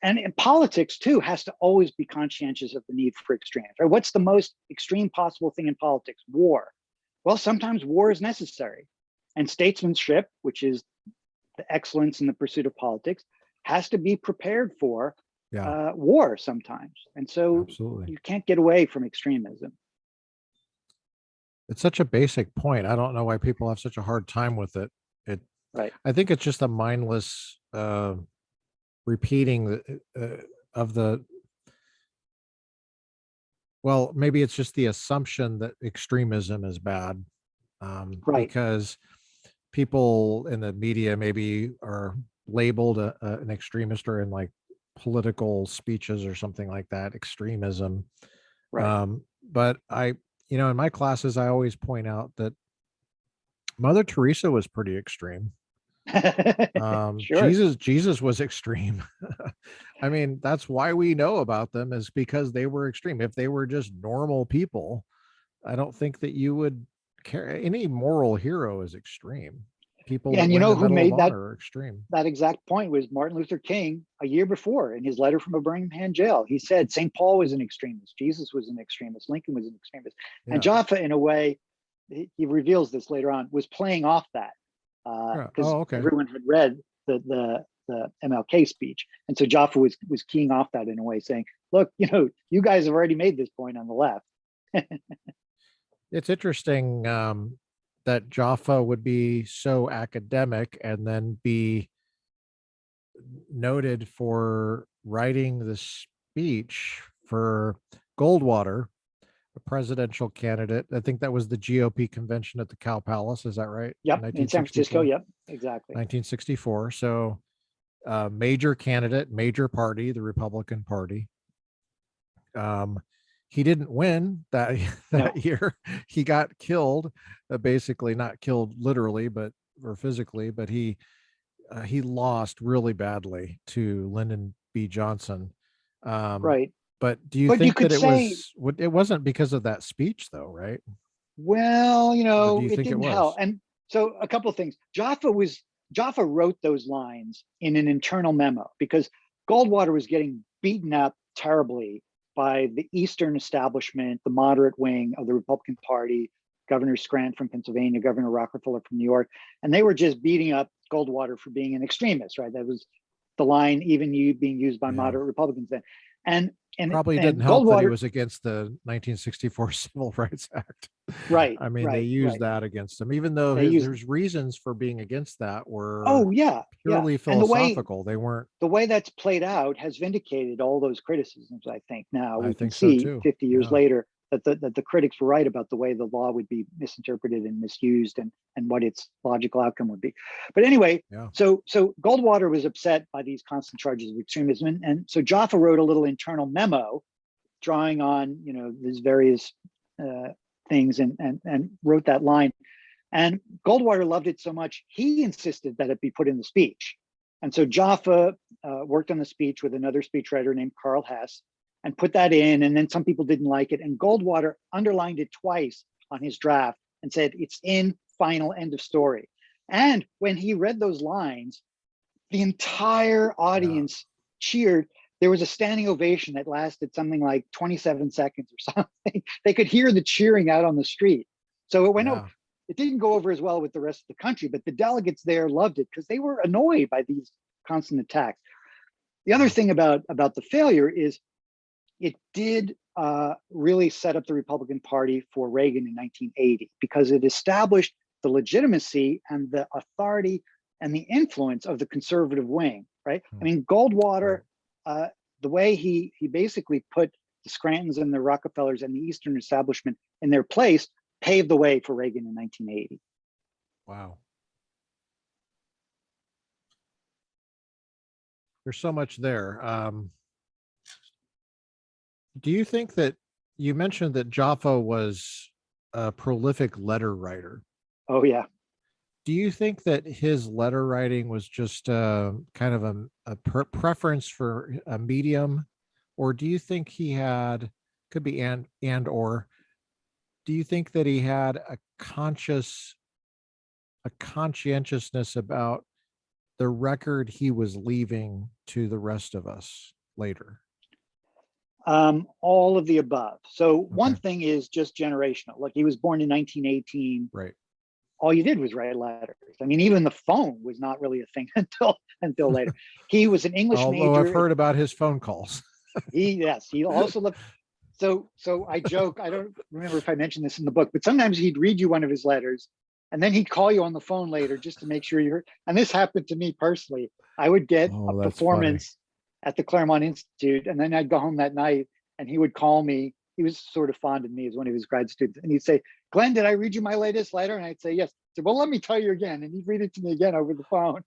in politics, too, has to always be conscientious of the need for extremes. Right? What's the most extreme possible thing in politics? War. Well, sometimes war is necessary. And statesmanship, which is the excellence in the pursuit of politics, has to be prepared for war sometimes. And so you can't get away from extremism. It's such a basic point. I don't know why people have such a hard time with it. It, Right. I think it's just a mindless repeating of the, well, maybe it's just the assumption that extremism is bad, Right. because people in the media maybe are labeled an extremist, or in like political speeches or something like that, extremism. Right. But in my classes, I always point out that Mother Teresa was pretty extreme. Sure. Jesus was extreme. I mean, that's why we know about them, is because they were extreme. If they were just normal people, I don't think that you would care. Any moral hero is extreme. People Yeah, that and you win know the who Medal of made that Honor are extreme. that exact point was Martin Luther King a year before in his letter from a Birmingham jail. He said St. Paul was an extremist, Jesus was an extremist, Lincoln was an extremist. And Yeah. Jaffa, in a way, he reveals this later on, was playing off that Yeah. because Oh, okay. everyone had read the MLK speech. And so Jaffa was keying off that in a way, saying, look, you guys have already made this point on the left. It's interesting that Jaffa would be so academic and then be noted for writing the speech for Goldwater, a presidential candidate. I think that was the GOP convention at the Cow Palace. Is that right? Yep, in San Francisco. 1964. Yep, exactly. 1964. So, major candidate, major party, the Republican Party. He didn't win that No, year. He got killed, basically not killed literally, but or physically, but he lost really badly to Lyndon B. Johnson. Um, right. but do you But you think could that it say, was? It wasn't because of that speech, though, right? well, Or do you it think it didn't help. was? And so a couple of things. Jaffa wrote those lines in an internal memo because Goldwater was getting beaten up terribly by the Eastern establishment, the moderate wing of the Republican Party, Governor Scranton from Pennsylvania, Governor Rockefeller from New York, and they were just beating up Goldwater for being an extremist, right? That was the line, even you being used by Yeah. moderate Republicans then. And Probably and didn't help that he Goldwater, was against the 1964 Civil Rights Act. right, I mean, they right, used right. that against him, even though They used, there's reasons for being against that were oh yeah, yeah. purely And philosophical. They weren't. the way that's played out has vindicated all those criticisms. I think now I we can think so see too. 50 years Yeah. later that the critics were right about the way the law would be misinterpreted and misused, and what its logical outcome would be. But anyway, Yeah. so Goldwater was upset by these constant charges of extremism, and so Jaffa wrote a little internal memo drawing on these various things, and wrote that line. And Goldwater loved it so much, he insisted that it be put in the speech. And so Jaffa worked on the speech with another speechwriter named Carl Hess and put that in. And then some people didn't like it. And Goldwater underlined it twice on his draft and said, it's in, final, end of story. And when he read those lines, the entire audience cheered. There was a standing ovation that lasted something like 27 seconds or something. They could hear the cheering out on the street. So it went over. Yeah. It didn't go over as well with the rest of the country, but the delegates there loved it because they were annoyed by these constant attacks. The other thing about the failure is it did really set up the Republican Party for Reagan in 1980 because it established the legitimacy and the authority and the influence of the conservative wing, right? I mean, Goldwater, the way he basically put the Scrantons and the Rockefellers and the Eastern establishment in their place paved the way for Reagan in 1980. Wow. There's so much there. Do you think that you mentioned that Jaffa was a prolific letter writer? Oh, yeah. Do you think that his letter writing was just kind of a preference for a medium, or do you think he had, could be and or do you think that he had a conscientiousness about the record he was leaving to the rest of us later? All of the above. So one Okay. thing is just generational. Like he was born in 1918. Right. All you did was write letters. I mean, even the phone was not really a thing until later. He was an English Although I've major. heard about his phone calls. He also loved. So I joke, I don't remember if I mentioned this in the book, but sometimes he'd read you one of his letters and then he'd call you on the phone later just to make sure you heard. And this happened to me personally. I would get a Oh, that's funny. performance at the Claremont Institute, and then I'd go home that night and he would call me. He was sort of fond of me as one of his grad students. And he'd say, Glenn, did I read you my latest letter? And I'd say, yes. I said, well, let me tell you again. And he'd read it to me again over the phone.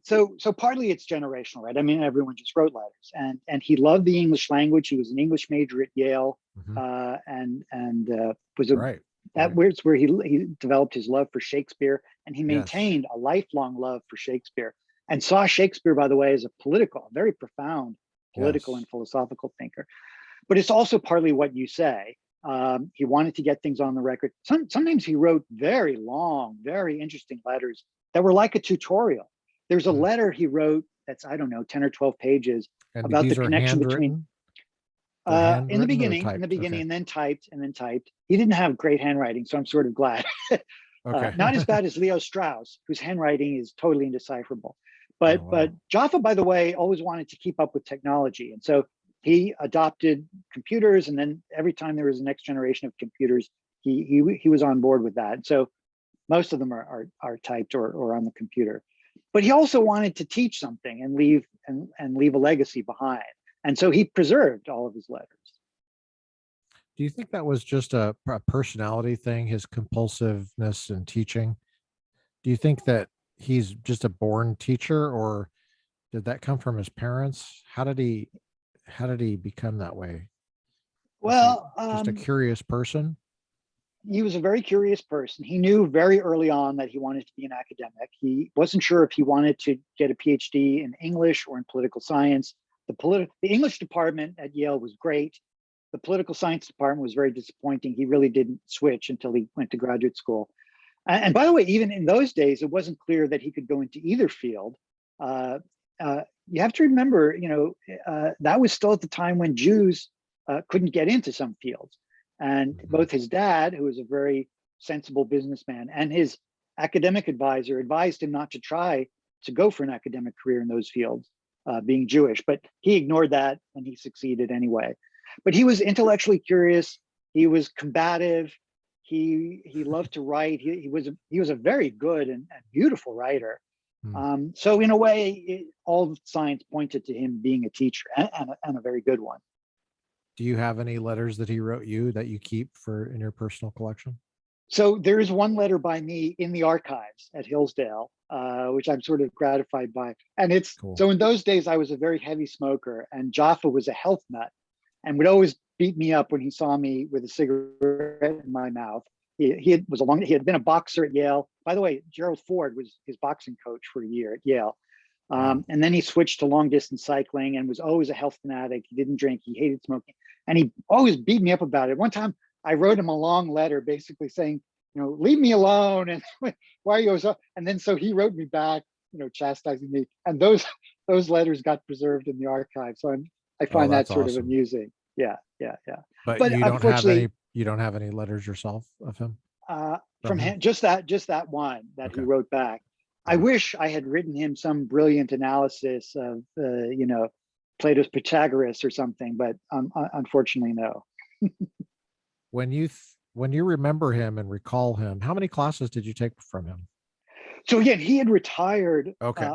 So partly it's generational, right? I mean, everyone just wrote letters, and he loved the English language. He was an English major at Yale, and was a Right. that Right. where he developed his love for Shakespeare, and he Yes. maintained a lifelong love for Shakespeare, and saw Shakespeare, by the way, as a very profound political Yes. and philosophical thinker. But it's also partly what you say. He wanted to get things on the record. Sometimes he wrote very long, very interesting letters that were like a tutorial. There's a letter he wrote that's, I don't know, 10 or 12 pages And about the these are connection between handwritten? They're in the handwritten or beginning, typed? Okay. and then typed, and then typed. He didn't have great handwriting, so I'm sort of glad. Okay. Not as bad as Leo Strauss, whose handwriting is totally indecipherable. Oh, But wow. Jaffa, by the way, always wanted to keep up with technology, and so he adopted computers. And then every time there was a next generation of computers, he was on board with that. So most of them are typed or on the computer. But he also wanted to teach something and leave a legacy behind. And so he preserved all of his letters. Do you think that was just a personality thing, his compulsiveness in teaching? Do you think that he's just a born teacher, or did that come from his parents? How did he become that way? Was he Well, just a curious person? he was a very curious person. He knew very early on that he wanted to be an academic. He wasn't sure if he wanted to get a PhD in English or in political science. The English department at Yale was great. The political science department was very disappointing. He really didn't switch until he went to graduate school. And by the way, even in those days, it wasn't clear that he could go into either field. You have to remember, that was still at the time when Jews couldn't get into some fields. And both his dad, who was a very sensible businessman, and his academic advisor advised him not to try to go for an academic career in those fields, being Jewish. But he ignored that, and he succeeded anyway. But he was intellectually curious. He was combative. He loved to write. He was a very good and beautiful writer. So in a way, all the signs pointed to him being a teacher, and a very good one. Do you have any letters that he wrote you that you keep in your personal collection? So there is one letter by me in the archives at Hillsdale, which I'm sort of gratified by. And it's Cool. So in those days, I was a very heavy smoker, and Jaffa was a health nut and would always beat me up when he saw me with a cigarette in my mouth. He had been a boxer at Yale. By the way, Gerald Ford was his boxing coach for a year at Yale. And then he switched to long distance cycling and was always a health fanatic. He didn't drink, he hated smoking, and he always beat me up about it. One time I wrote him a long letter basically saying, leave me alone, and why are you so? And then so he wrote me back, chastising me. And those letters got preserved in the archive. So I Oh, find that that's sort of awesome. amusing. Yeah. But But unfortunately, you don't have any letters yourself of him? from him? him, just that one that he Okay. wrote back. I wish I had written him some brilliant analysis of, Plato's Protagoras or something, but unfortunately, no. When you remember him and recall him, how many classes did you take from him? So again, he had retired Okay.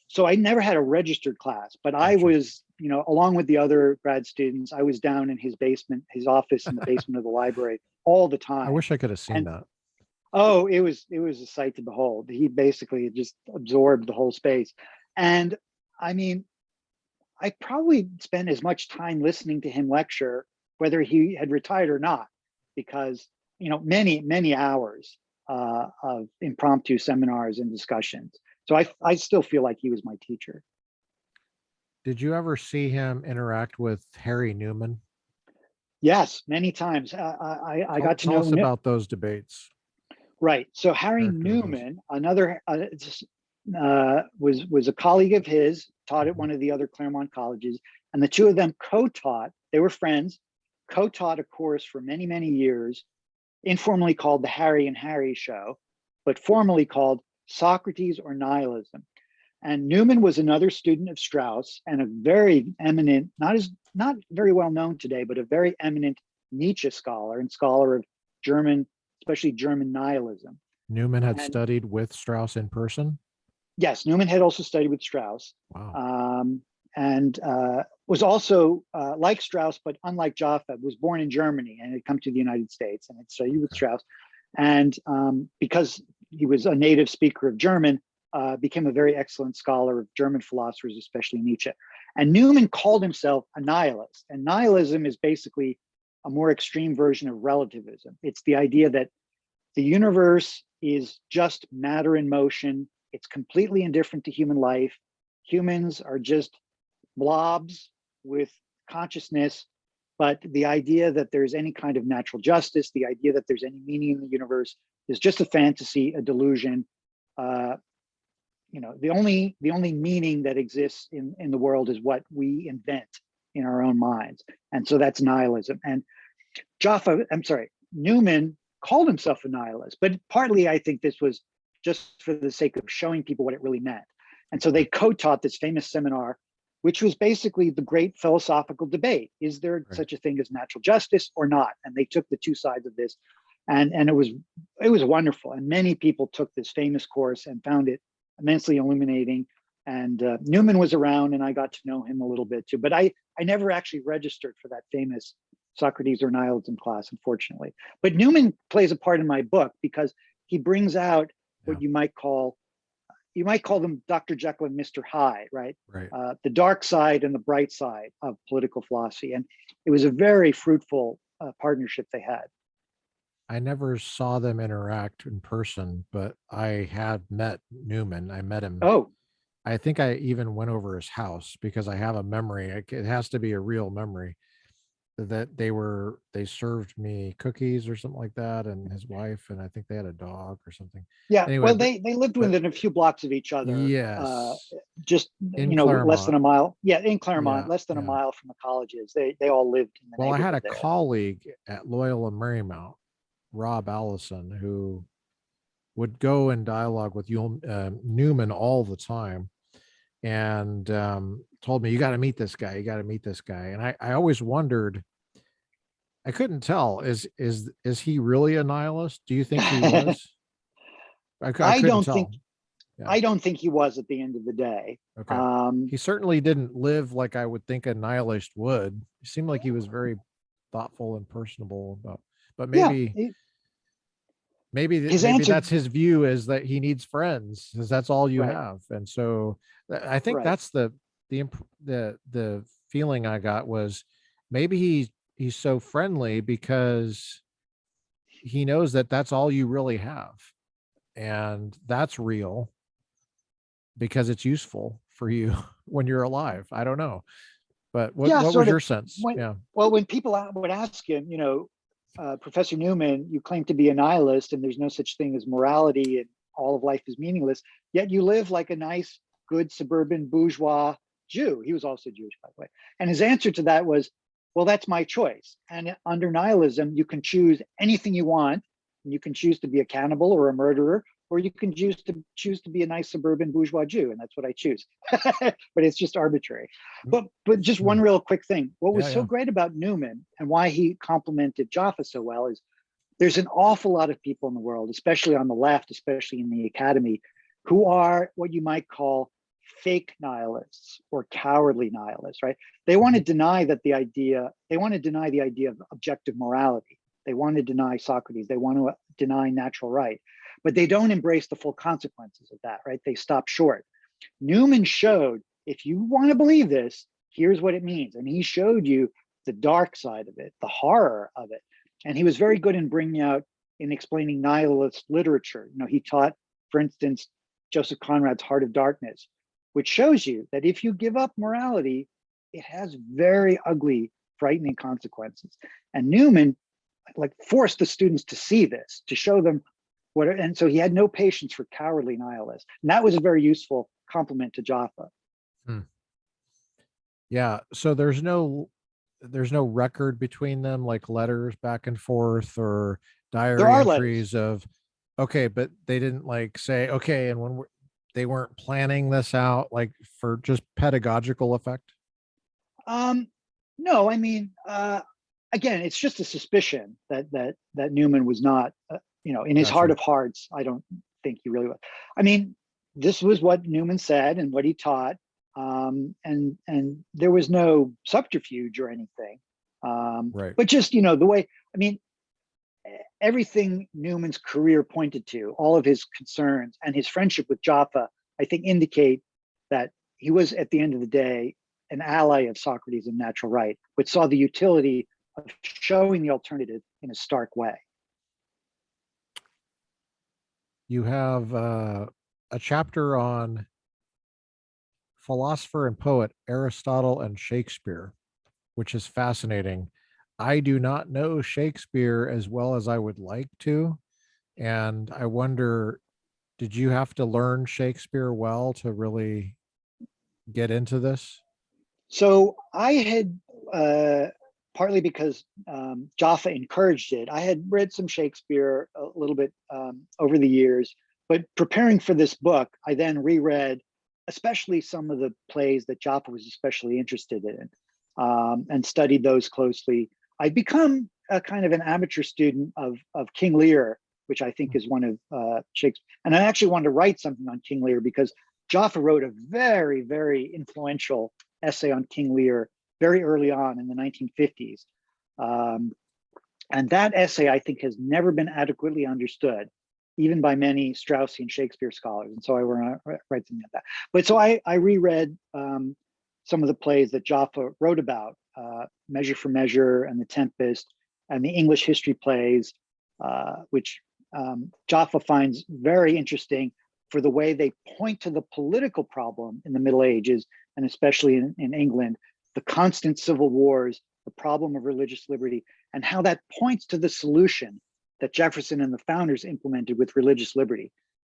so I never had a registered class, but I Gotcha. was, along with the other grad students, I was down in his basement, his office in the basement of the library all the time. I wish I could have seen And that. oh, it was a sight to behold. He basically just absorbed the whole space. And I mean, I probably spent as much time listening to him lecture, whether he had retired or not, because, many, many hours of impromptu seminars and discussions. So I still feel like he was my teacher. Did you ever see him interact with Harry Newman? Yes, many times. I got to Tell know us about those debates. Right. So Harry Character of those. Newman, another was a colleague of his, taught at one of the other Claremont colleges, and the two of them co-taught. They were friends, co-taught a course for many, many years, informally called the Harry and Harry Show, but formally called Socrates or Nihilism. And Newman was another student of Strauss and a very eminent, not very well known today, but a very eminent Nietzsche scholar and scholar of German, especially German nihilism. Newman had And studied with Strauss in person. yes, Newman had also studied with Strauss. Wow. And was also like Strauss, but unlike Jaffa, was born in Germany and had come to the United States and had studied with Strauss. And because he was a native speaker of German, became a very excellent scholar of German philosophers, especially Nietzsche. And Newman called himself a nihilist. And nihilism is basically a more extreme version of relativism. It's the idea that the universe is just matter in motion. It's completely indifferent to human life. Humans are just blobs with consciousness, but the idea that there's any kind of natural justice, the idea that there's any meaning in the universe is just a fantasy, a delusion. The only meaning that exists in the world is what we invent in our own minds. And so that's nihilism. And Newman called himself a nihilist, but partly I think this was just for the sake of showing people what it really meant. And so they co-taught this famous seminar, which was basically the great philosophical debate. Is there such a thing as natural justice or not? And they took the two sides of this, and it was wonderful. And many people took this famous course and found it immensely illuminating. And Newman was around, and I got to know him a little bit too. But I never actually registered for that famous Socrates or nihilism class, unfortunately. But Newman plays a part in my book because he brings out what you might call them Dr. Jekyll and Mr. Hyde, right? Right. The dark side and the bright side of political philosophy. And it was a very fruitful partnership they had. I never saw them interact in person, but I had met Newman. I met him. Oh, I think I even went over his house because I have a memory. It has to be a real memory that they served me cookies or something like that, and his wife, and I think they had a dog or something. yeah. Anyway, well, they lived within a few blocks of each other. Yes. Just In less than a Claremont. mile. Yeah, in Claremont, Yeah, less than a yeah. mile from the colleges. They all lived in the Well, I had a neighborhood there. colleague at Loyola Marymount, Rob Allison, who would go in dialogue with Newman all the time, and told me, you got to meet this guy, you got to meet this guy. And I always wondered, I couldn't tell, is he really a nihilist? Do you think he was? I couldn't don't tell. think Yeah. I don't think he was at the end of the day. Okay. He certainly didn't live like I would think a nihilist would. He seemed like he was very thoughtful and personable about, but maybe maybe that's his view, is that he needs friends, because that's all you have. And so I think that's the feeling I got, was maybe he's so friendly because he knows that that's all you really have, and that's real because it's useful for you when you're alive. I don't know, but what was your sense? Well, when people would ask him, Professor Newman, you claim to be a nihilist and there's no such thing as morality and all of life is meaningless, yet you live like a nice, good suburban bourgeois Jew. He was also Jewish, by the way. And his answer to that was, well, that's my choice. And under nihilism, you can choose anything you want. You can choose to be a cannibal or a murderer, or you can choose to be a nice suburban bourgeois Jew, and that's what I choose. But it's just arbitrary. But just one real quick thing. What was so great about Newman and why he complimented Jaffa so well is there's an awful lot of people in the world, especially on the left, especially in the academy, who are what you might call fake nihilists or cowardly nihilists, right? They want to deny the idea of objective morality. They want to deny Socrates. They want to deny natural right, but they don't embrace the full consequences of that, right? They stop short. Newman showed, if you want to believe this, here's what it means. And he showed you the dark side of it, the horror of it. And he was very good in explaining nihilist literature. He taught, for instance, Joseph Conrad's Heart of Darkness, which shows you that if you give up morality, it has very ugly, frightening consequences. And Newman forced the students to see this, to show them and so he had no patience for cowardly nihilists. And that was a very useful compliment to Jaffa. Yeah. So there's no record between them, like letters back and forth or diary entries of, okay, but they didn't say, okay, and when they weren't planning this out like for just pedagogical effect? No, I mean, again, it's just a suspicion that Newman was not, in his heart Gotcha. of hearts, I don't think he really was. I mean, this was what Newman said and what he taught, and there was no subterfuge or anything. Right. But just the way, I mean, everything Newman's career pointed to, all of his concerns and his friendship with Jaffa, I think indicate that he was, at the end of the day, an ally of Socrates and natural right, but saw the utility of showing the alternative in a stark way. You have a chapter on philosopher and poet Aristotle and Shakespeare, which is fascinating. I do not know Shakespeare as well as I would like to. And I wonder, did you have to learn Shakespeare well to really get into this? So I had, partly because Jaffa encouraged it, I had read some Shakespeare a little bit over the years, but preparing for this book, I then reread especially some of the plays that Jaffa was especially interested in, and studied those closely. I've become a kind of an amateur student of King Lear, which I think is one of Shakespeare. And I actually wanted to write something on King Lear because Jaffa wrote a very, very influential essay on King Lear very early on in the 1950s. And that essay, I think, has never been adequately understood, even by many Straussian Shakespeare scholars. And so I want to write something like that. But so I reread some of the plays that Jaffa wrote about, Measure for Measure and The Tempest, and the English history plays, which Jaffa finds very interesting for the way they point to the political problem in the Middle Ages, and especially in England, the constant civil wars, the problem of religious liberty, and how that points to the solution that Jefferson and the founders implemented with religious liberty.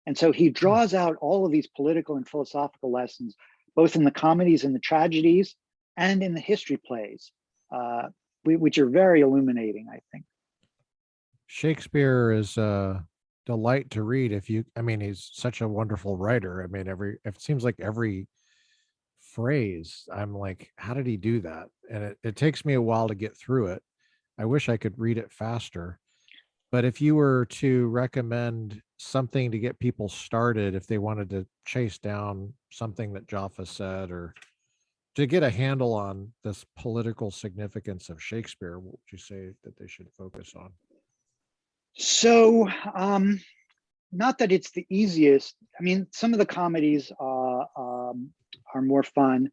And so he draws out all of these political and philosophical lessons, both in the comedies and the tragedies, and in the history plays, which are very illuminating, I think. Shakespeare is a delight to read. I mean, he's such a wonderful writer. I mean, it seems like every phrase, I'm like, how did he do that? And it takes me a while to get through it. I wish I could read it faster. But if you were to recommend something to get people started, if they wanted to chase down something that Jaffa said, or to get a handle on this political significance of Shakespeare, what would you say that they should focus on? So, not that it's the easiest. I mean, some of the comedies are more fun,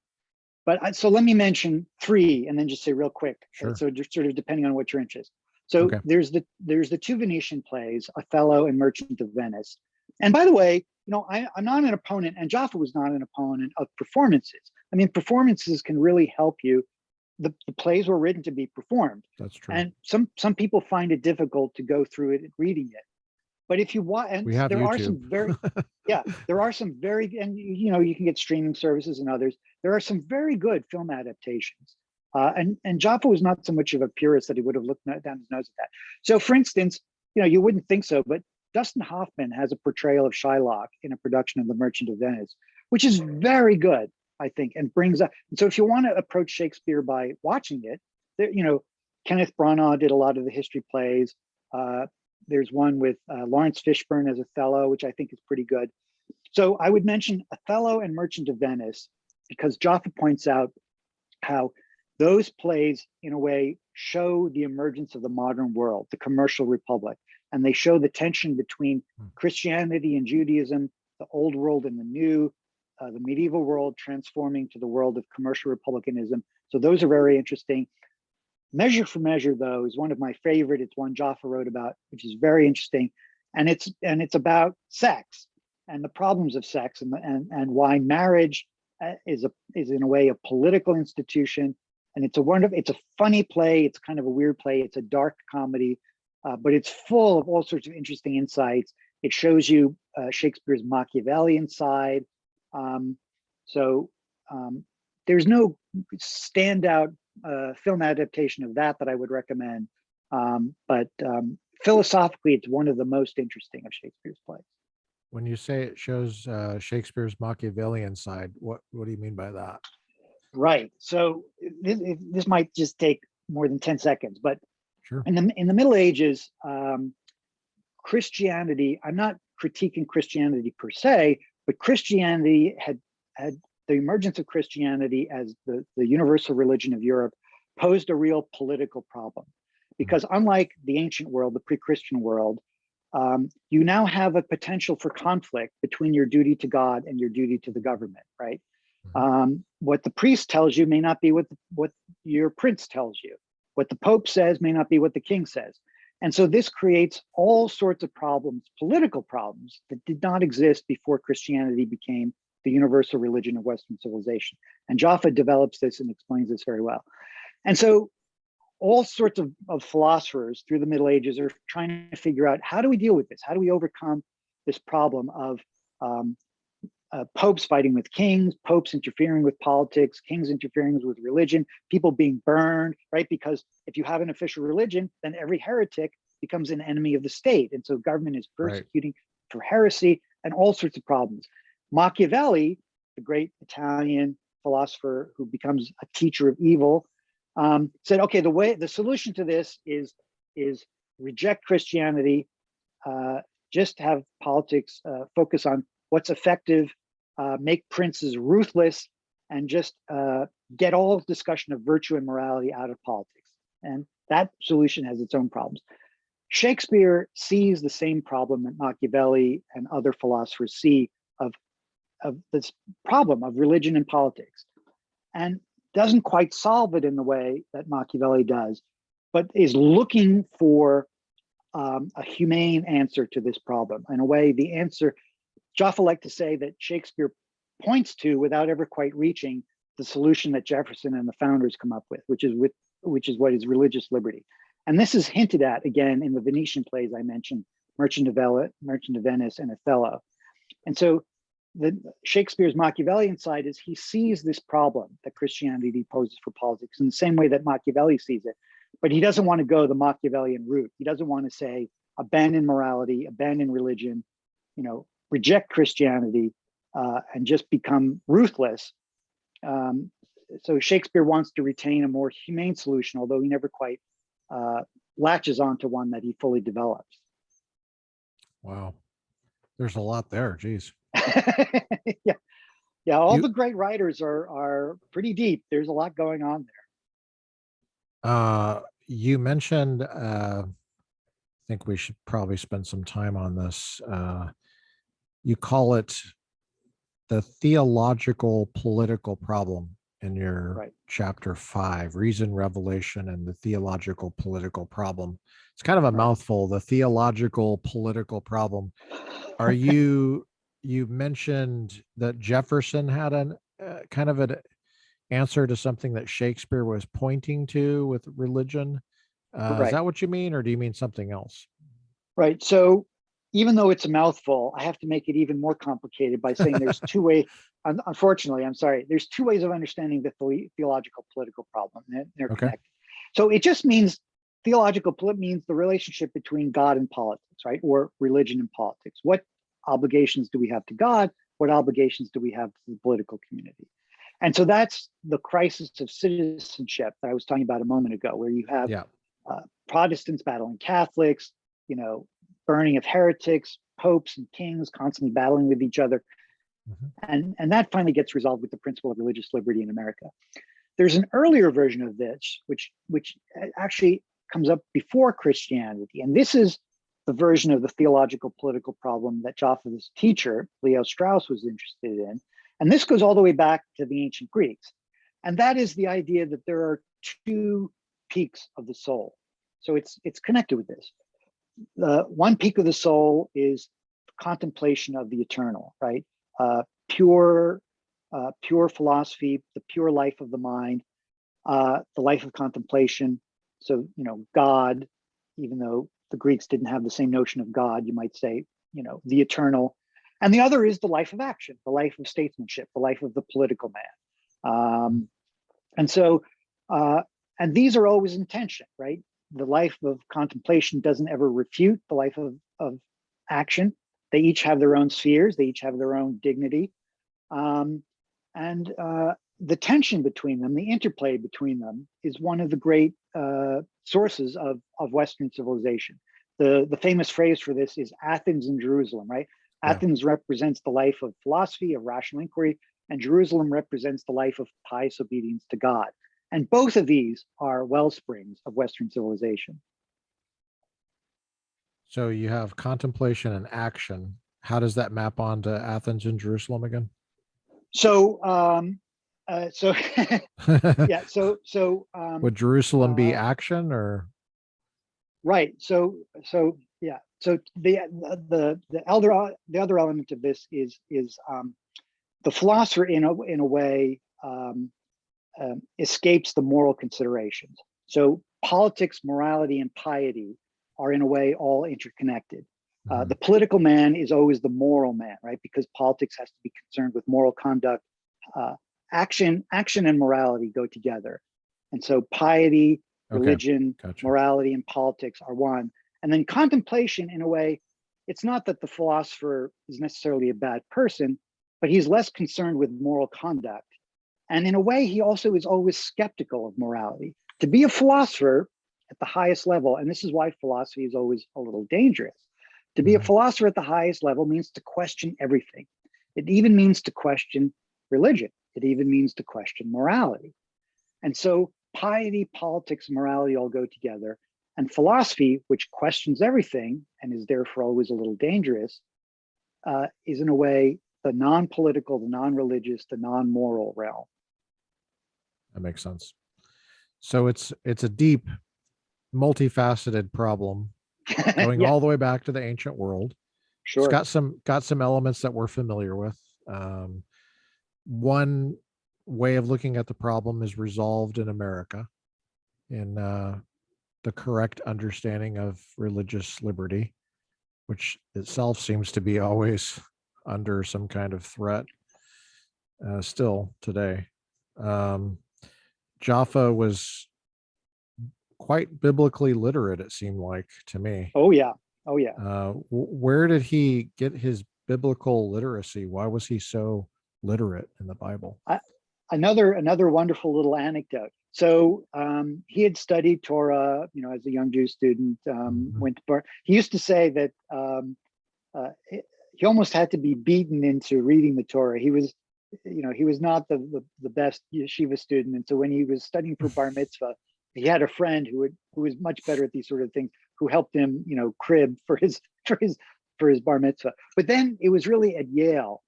but so let me mention three and then just say real quick. Sure. So just sort of depending on what your interest. So Okay. there's the two Venetian plays, Othello and Merchant of Venice. And by the way, I'm not an opponent, and Jaffa was not an opponent of performances. I mean, performances can really help you. The plays were written to be performed. That's true. And some people find it difficult to go through it, reading it. But if you want, and We have there are YouTube. some very, yeah, there are some very, and you can get streaming services and others. There are some very good film adaptations. And Jaffa was not so much of a purist that he would have looked down his nose at that. So for instance, you wouldn't think so, but Dustin Hoffman has a portrayal of Shylock in a production of The Merchant of Venice, which is very good, I think, and brings up. And so if you want to approach Shakespeare by watching it, Kenneth Branagh did a lot of the history plays. There's one with Lawrence Fishburne as Othello, which I think is pretty good. So I would mention Othello and Merchant of Venice because Jaffa points out how those plays, in a way, show the emergence of the modern world, the commercial republic, and they show the tension between Christianity and Judaism, the old world and the new, the medieval world transforming to the world of commercial republicanism. So those are very interesting. Measure for Measure, though, is one of my favorite. It's one Jaffa wrote about, which is very interesting, and it's about sex and the problems of sex and why marriage is in a way a political institution. And it's a funny play. It's kind of a weird play. It's a dark comedy, but it's full of all sorts of interesting insights. It shows you Shakespeare's Machiavellian side. There's no standout film adaptation of that I would recommend. But philosophically, it's one of the most interesting of Shakespeare's plays. When you say it shows Shakespeare's Machiavellian side, what do you mean by that? Right. So this might just take more than 10 seconds, but Sure. in the Middle Ages, Christianity, I'm not critiquing Christianity per se, but Christianity had the emergence of Christianity as the universal religion of Europe posed a real political problem. Because unlike the ancient world, the pre-Christian world, you now have a potential for conflict between your duty to God and your duty to the government, right? What the priest tells you may not be what your prince tells you. What the Pope says may not be what the king says. And so this creates all sorts of problems, political problems that did not exist before Christianity became the universal religion of Western civilization. And Jaffa develops this and explains this very well. And so all sorts of philosophers through the Middle Ages are trying to figure out, how do we deal with this? How do we overcome this problem of popes fighting with kings, popes interfering with politics, kings interfering with religion, people being burned, right? Because if you have an official religion, then every heretic becomes an enemy of the state. And so government is persecuting for heresy and all sorts of problems. Machiavelli, the great Italian philosopher who becomes a teacher of evil, said, okay, the solution to this is reject Christianity, just have politics focus on what's effective, make princes ruthless, and just get all discussion of virtue and morality out of politics. And that solution has its own problems. Shakespeare sees the same problem that Machiavelli and other philosophers see of this problem of religion and politics, and doesn't quite solve it in the way that Machiavelli does, but is looking for a humane answer to this problem. In a way, the answer, Jaffa liked to say that Shakespeare points to without ever quite reaching the solution that Jefferson and the founders come up with, which is what is religious liberty. And this is hinted at again in the Venetian plays I mentioned, Merchant of Venice and Othello. And so the Shakespeare's Machiavellian side is he sees this problem that Christianity poses for politics in the same way that Machiavelli sees it, but he doesn't want to go the Machiavellian route. He doesn't want to say abandon morality, abandon religion, reject Christianity, and just become ruthless. So Shakespeare wants to retain a more humane solution, although he never quite latches onto one that he fully develops. Wow, there's a lot there. Geez. yeah. All the great writers are pretty deep. There's a lot going on there. You mentioned, I think we should probably spend some time on this. You call it the theological political problem in your chapter 5, Reason, Revelation, and the Theological Political Problem. It's kind of a mouthful, the theological political problem. Are you mentioned that Jefferson had an kind of an answer to something that Shakespeare was pointing to with religion. Is that what you mean, or do you mean something else? Right. So even though it's a mouthful, I have to make it even more complicated by saying there's two ways. Unfortunately, I'm sorry. There's two ways of understanding the theological political problem. They're connected. So it just means means the relationship between God and politics, right? Or religion and politics. What obligations do we have to God? What obligations do we have to the political community? And so that's the crisis of citizenship that I was talking about a moment ago, where you have Protestants battling Catholics, burning of heretics, popes and kings constantly battling with each other. And that finally gets resolved with the principle of religious liberty in America. There's an earlier version of this, which actually comes up before Christianity. And this is the version of the theological political problem that Jaffa's teacher, Leo Strauss, was interested in. And this goes all the way back to the ancient Greeks. And that is the idea that there are two peaks of the soul. So it's connected with this. The one peak of the soul is contemplation of the eternal, right? Pure philosophy, the pure life of the mind, the life of contemplation. So, God, even though the Greeks didn't have the same notion of God, you might say, the eternal. And the other is the life of action, the life of statesmanship, the life of the political man. And these are always in tension, right? The life of contemplation doesn't ever refute the life of action. They each have their own spheres. They each have their own dignity. And the tension between them, the interplay between them, is one of the great sources of Western civilization. The famous phrase for this is Athens and Jerusalem, right? Yeah. Athens represents the life of philosophy, of rational inquiry, and Jerusalem represents the life of pious obedience to God. And both of these are well springs of Western civilization. So you have contemplation and action. How does that map onto Athens and Jerusalem again? So, yeah, Would Jerusalem be action or? right. So yeah. So the other element of this is the philosopher in a way escapes the moral considerations. So politics, morality, and piety are in a way all interconnected. The political man is always the moral man, right? Because politics has to be concerned with moral conduct. Action and morality go together. And so piety, religion, Gotcha. morality, and politics are one. And then contemplation, in a way, it's not that the philosopher is necessarily a bad person, but he's less concerned with moral conduct. And in a way, he also is always skeptical of morality. To be a philosopher at the highest level, and this is why philosophy is always a little dangerous, to be a philosopher at the highest level means to question everything. It even means to question religion. It even means to question morality. And so piety, politics, and morality all go together. And philosophy, which questions everything and is therefore always a little dangerous, is in a way the non-political, the non-religious, the non-moral realm. That makes sense. So it's a deep, multifaceted problem going all the way back to the ancient world. Sure. It's got some elements that we're familiar with. One way of looking at the problem is resolved in America in the correct understanding of religious liberty, which itself seems to be always under some kind of threat still today. Jaffa was quite biblically literate, it seemed like to me. Oh yeah. Where did he get his biblical literacy? Why was he so literate in the Bible? Another wonderful little anecdote. So he had studied Torah, as a young Jew student. Went to bar. He used to say that he almost had to be beaten into reading the Torah. He was not the best yeshiva student, and so when he was studying for bar mitzvah, he had a friend who was much better at these sort of things, who helped him, crib for his bar mitzvah. But then it was really at Yale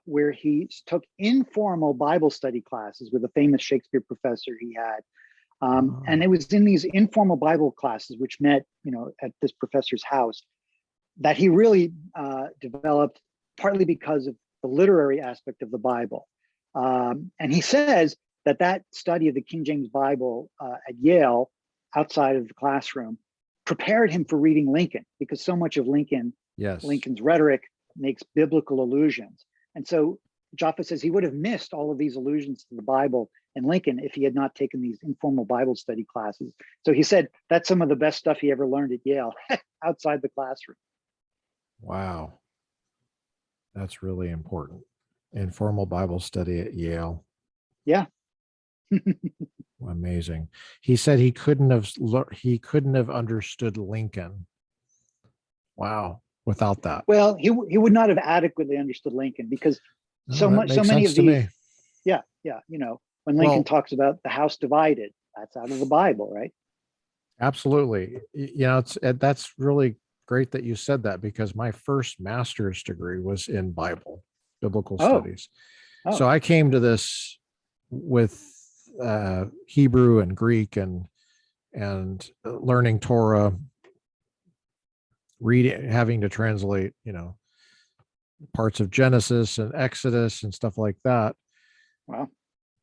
where he took informal Bible study classes with a famous Shakespeare professor he had. And it was in these informal Bible classes, which met, at this professor's house, that he really developed, partly because of the literary aspect of the Bible. And he says that study of the King James Bible at Yale, outside of the classroom, prepared him for reading Lincoln, because so much of Lincoln's rhetoric makes biblical allusions. And so Jaffa says he would have missed all of these allusions to the Bible in Lincoln if he had not taken these informal Bible study classes. So he said that's some of the best stuff he ever learned at Yale outside the classroom. Wow. That's really important. Informal Bible study at Yale. Yeah. Amazing. He said he couldn't have understood Lincoln. Wow. Without that. Well, he would not have adequately understood Lincoln, because so many of these. Yeah. When Lincoln talks about the house divided, that's out of the Bible, right? Absolutely. That's really great that you said that, because my first master's degree was in biblical studies. So I came to this with Hebrew and Greek and learning Torah, reading, having to translate, parts of Genesis and Exodus and stuff like that. Wow.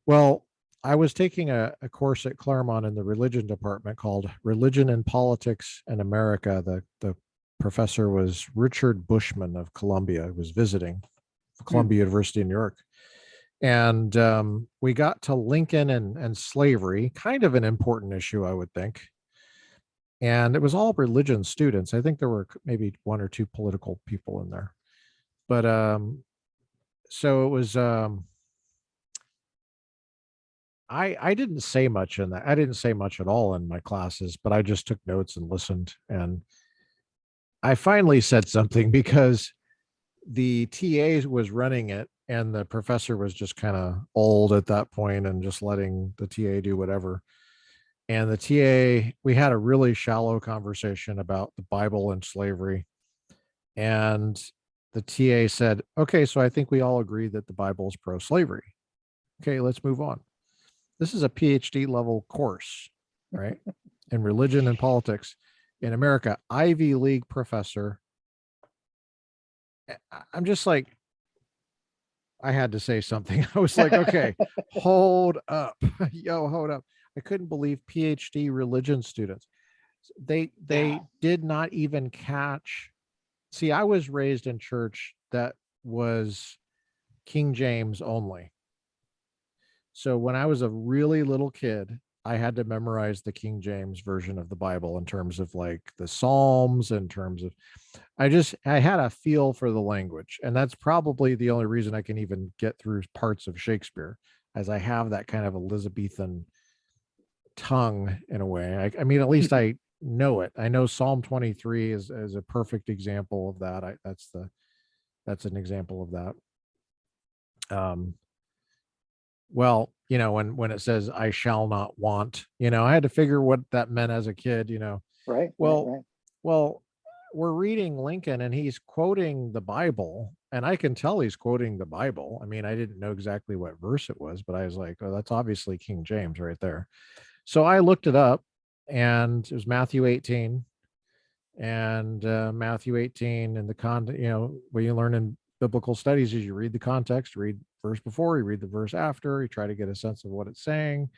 Well, I was taking a course at Claremont in the religion department called Religion and Politics in America. The professor was Richard Bushman of Columbia, who was visiting Columbia University in New York. And we got to Lincoln and slavery, kind of an important issue, I would think. and it was all religion students. I think there were maybe one or two political people in there, but so it was I didn't say much in that. I didn't say much at all in my classes, but I just took notes and listened. And I finally said something because the TA was running it and the professor was just kind of old at that point and just letting the TA do whatever. And the TA, we had a really shallow conversation about the Bible and slavery. And the TA said, okay, so I think we all agree that the Bible is pro slavery. Okay, let's move on. This is a PhD level course, right? In religion and politics in America, Ivy League professor. I'm just like, I had to say something. I was like, okay, hold up. Yo, hold up. I couldn't believe PhD religion students. They did not even catch. See, I was raised in church that was King James only. So when I was a really little kid, I had to memorize the King James version of the Bible in terms of like the Psalms, in terms of, I had a feel for the language. And that's probably the only reason I can even get through parts of Shakespeare, as I have that kind of Elizabethan tongue in a way. I mean, at least I know it. I know Psalm 23 is a perfect example of that. That's an example of that. Well, when it says I shall not want, I had to figure what that meant as a kid, Right, well, right, right. well, we're reading Lincoln and he's quoting the Bible, and I can tell he's quoting the Bible. I mean, I didn't know exactly what verse it was, but I was like, oh, that's obviously King James right there. So I looked it up, and it was Matthew 18, and Matthew 18 and the content, what you learn in biblical studies is you read the context, read verse before, you read the verse after, you try to get a sense of what it's saying.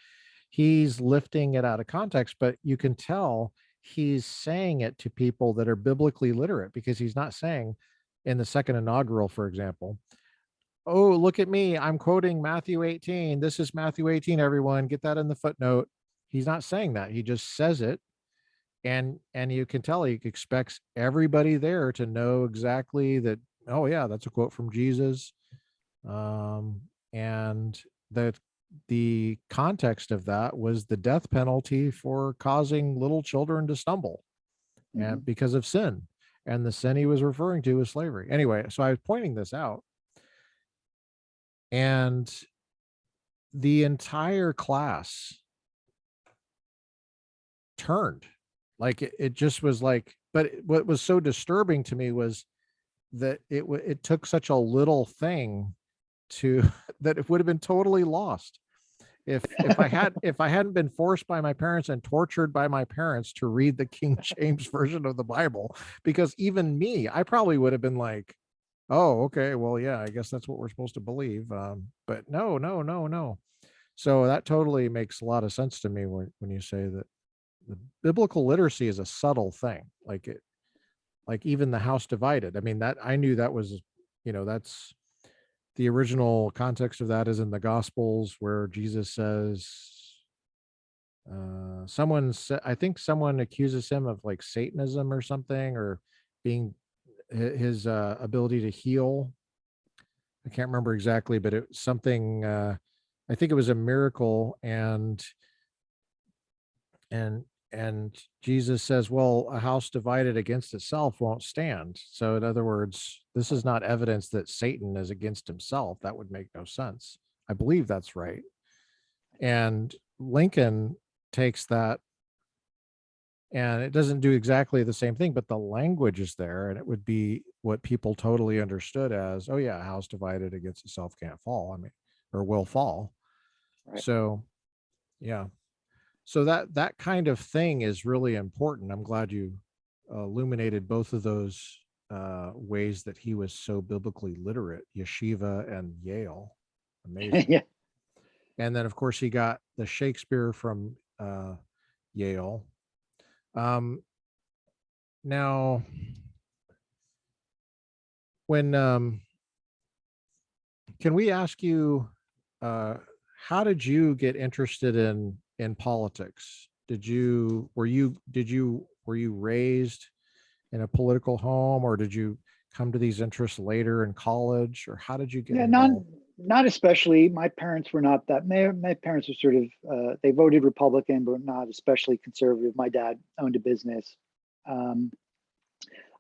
He's lifting it out of context, but you can tell he's saying it to people that are biblically literate, because he's not saying in the second inaugural, for example, oh, look at me, I'm quoting Matthew 18. This is Matthew 18, everyone. Get that in the footnote. He's not saying that. He just says it. And you can tell he expects everybody there to know exactly that, oh yeah, that's a quote from Jesus. And the context of that was the death penalty for causing little children to stumble, and because of sin. And the sin he was referring to was slavery. Anyway, so I was pointing this out, and the entire class turned. Like it just was like, but what was so disturbing to me was that it took such a little thing to that it would have been totally lost if I hadn't been forced by my parents and tortured by my parents to read the King James version of the Bible. Because even me, I probably would have been like, oh, okay, well, yeah, I guess that's what we're supposed to believe. But no, no, no, no. So that totally makes a lot of sense to me when you say that the biblical literacy is a subtle thing. Like even the house divided. I mean, that I knew that was, that's the original context of that is in the Gospels, where Jesus says, I think someone accuses him of like Satanism or something, or being his ability to heal. I can't remember exactly, but it was something, I think it was a miracle. And Jesus says, well, a house divided against itself won't stand. So in other words, this is not evidence that Satan is against himself. That would make no sense. I believe that's right. And Lincoln takes that, and it doesn't do exactly the same thing, but the language is there, and it would be what people totally understood as, oh yeah, a house divided against itself can't fall. I mean, or will fall. Right. So yeah. So that kind of thing is really important. I'm glad you illuminated both of those ways that he was so biblically literate, yeshiva and Yale. Amazing. Yeah. And then of course he got the Shakespeare from Yale. Now when can we ask you, how did you get interested in politics? Did you were you raised in a political home, or did you come to these interests later in college, or how did you get Yeah, involved? not especially. My parents were not that. My parents were sort of they voted Republican, but not especially conservative. My dad owned a business, um,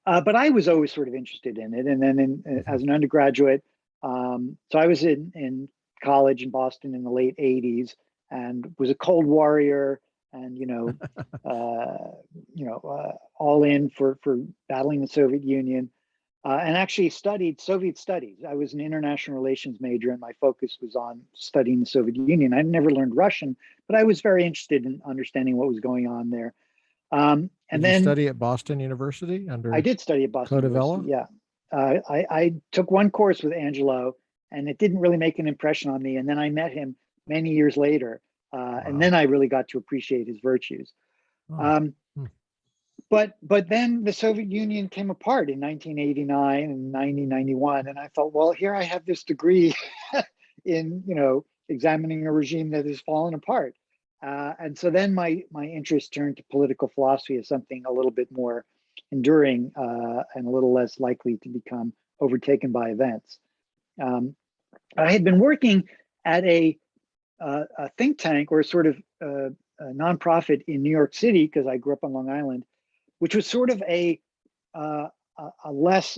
but I was always sort of interested in it. And then as an undergraduate, so I was in college in Boston in the late '80s, and was a Cold Warrior, and all in for battling the Soviet Union. And actually studied Soviet studies. I was an international relations major, and my focus was on studying the Soviet Union. I never learned Russian, but I was very interested in understanding what was going on there. And Did you then study at Boston University I under did study at Boston University. Codevella? Yeah, I took one course with Angelo, and it didn't really make an impression on me. And then I met him many years later, and Wow. then I really got to appreciate his virtues. Oh. Um, but then the Soviet Union came apart in 1989 and 1991, and I thought, well, here I have this degree in examining a regime that has fallen apart, and so then my interest turned to political philosophy as something a little bit more enduring, and a little less likely to become overtaken by events. I had been working at a think tank, or sort of a nonprofit in New York City, because I grew up on Long Island, which was sort of a less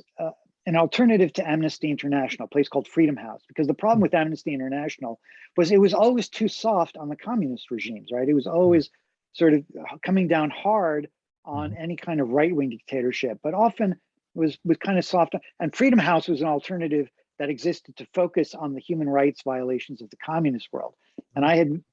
an alternative to Amnesty International, a place called Freedom House. Because the problem with Amnesty International was it was always too soft on the communist regimes, right? It was always sort of coming down hard on any kind of right-wing dictatorship, but often was kind of soft. And Freedom House was an alternative that existed to focus on the human rights violations of the communist world. And I had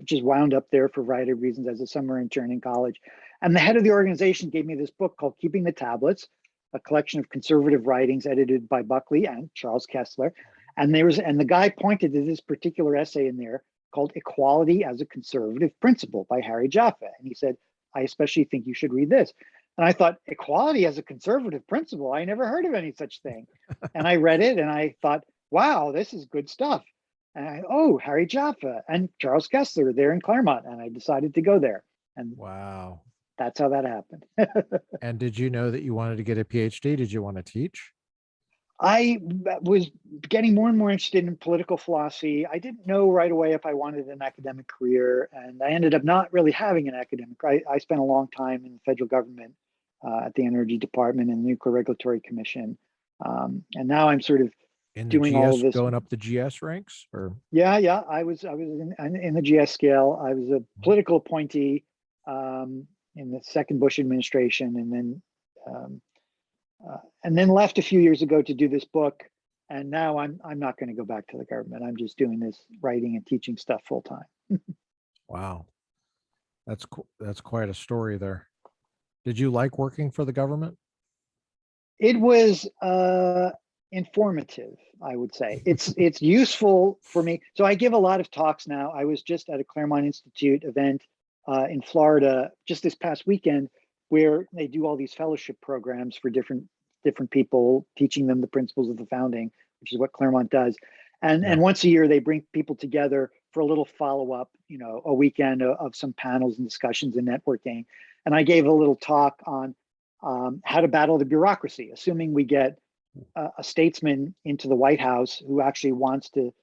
just wound up there for a variety of reasons as a summer intern in college. And the head of the organization gave me this book called Keeping the Tablets, a collection of conservative writings edited by Buckley and Charles Kessler. And the guy pointed to this particular essay in there called Equality as a Conservative Principle by Harry Jaffa. And he said, I especially think you should read this. And I thought, equality as a conservative principle? I never heard of any such thing. And I read it and I thought, wow, this is good stuff. And Harry Jaffa and Charles Kessler there in Claremont. And I decided to go there. And Wow. that's how that happened. And did you know that you wanted to get a PhD? Did you want to teach? I was getting more and more interested in political philosophy. I didn't know right away if I wanted an academic career, and I ended up not really having an academic. I spent a long time in the federal government, at the Energy Department and the Nuclear Regulatory Commission, and now I'm sort of In the doing all of GS, this. going up the GS ranks, or Yeah, I was in the GS scale. I was a political appointee in the second Bush administration, and then left a few years ago to do this book. And now I'm not going to go back to the government. I'm just doing this writing and teaching stuff full time. wow, that's quite a story there. Did you like working for the government? It was informative, I would say. It's useful for me. So I give a lot of talks now. I was just at a Claremont Institute event in Florida just this past weekend, where they do all these fellowship programs for different people, teaching them the principles of the founding, which is what Claremont does. And once a year, they bring people together for a little follow-up, a weekend of some panels and discussions and networking. And I gave a little talk on how to battle the bureaucracy, assuming we get a statesman into the White House who actually wants to,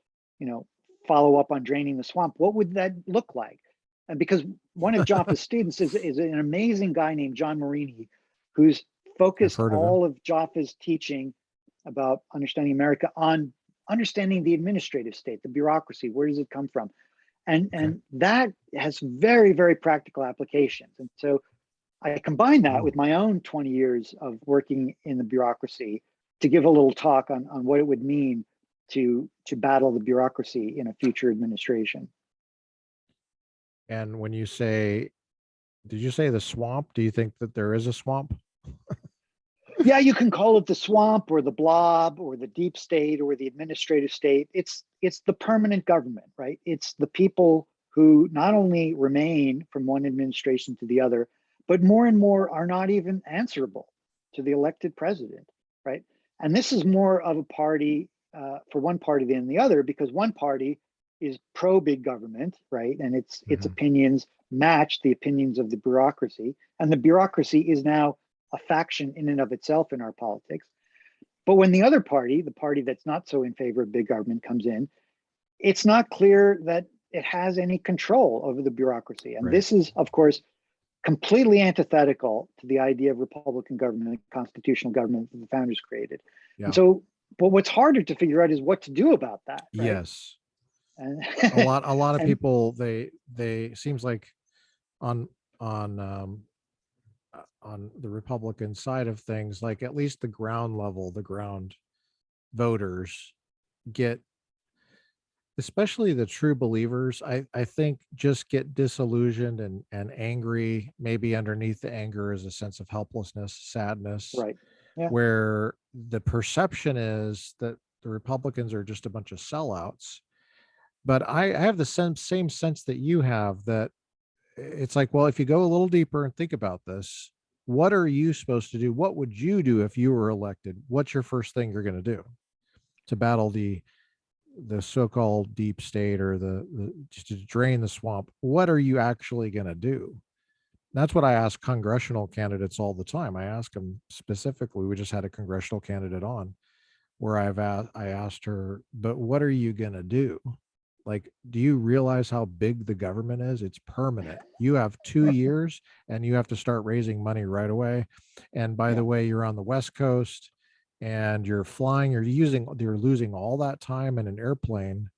follow up on draining the swamp. What would that look like? And because one of Jaffa's students is an amazing guy named John Marini, who's focused all of Jaffa's teaching about understanding America on understanding the administrative state, the bureaucracy. Where does it come from? And that has very, very practical applications. And so I combine that with my own 20 years of working in the bureaucracy to give a little talk on what it would mean to battle the bureaucracy in a future administration. And when you say, did you say the swamp? Do you think that there is a swamp? Yeah, you can call it the swamp or the blob or the deep state or the administrative state. It's the permanent government, right? It's the people who not only remain from one administration to the other, but more and more are not even answerable to the elected president, right? And this is more of a party for one party than the other, because one party is pro big government, right? And its opinions match the opinions of the bureaucracy. And the bureaucracy is now a faction in and of itself in our politics. But when the other party, the party that's not so in favor of big government, comes in, it's not clear that it has any control over the bureaucracy. And this is, of course, completely antithetical to the idea of republican government, constitutional government that the founders created. Yeah. And so, but what's harder to figure out is what to do about that. Right? Yes. And, a lot of and, people, they seems like on the Republican side of things, like at least the ground level, the ground voters get, especially the true believers, I think just get disillusioned and angry. Maybe underneath the anger is a sense of helplessness, sadness, right. Yeah. where the perception is that the Republicans are just a bunch of sellouts. But I have the same sense that you have, that it's like, well, if you go a little deeper and think about this, what are you supposed to do? What would you do if you were elected? What's your first thing you're going to do to battle the so-called deep state, or just to drain the swamp? What are you actually going to do? That's what I ask congressional candidates all the time. I ask them specifically. We just had a congressional candidate on where I asked her, but what are you going to do? Like, do you realize how big the government is? It's permanent. You have 2 years and you have to start raising money right away. And by the way, you're on the West Coast and you're flying, you're losing all that time in an airplane.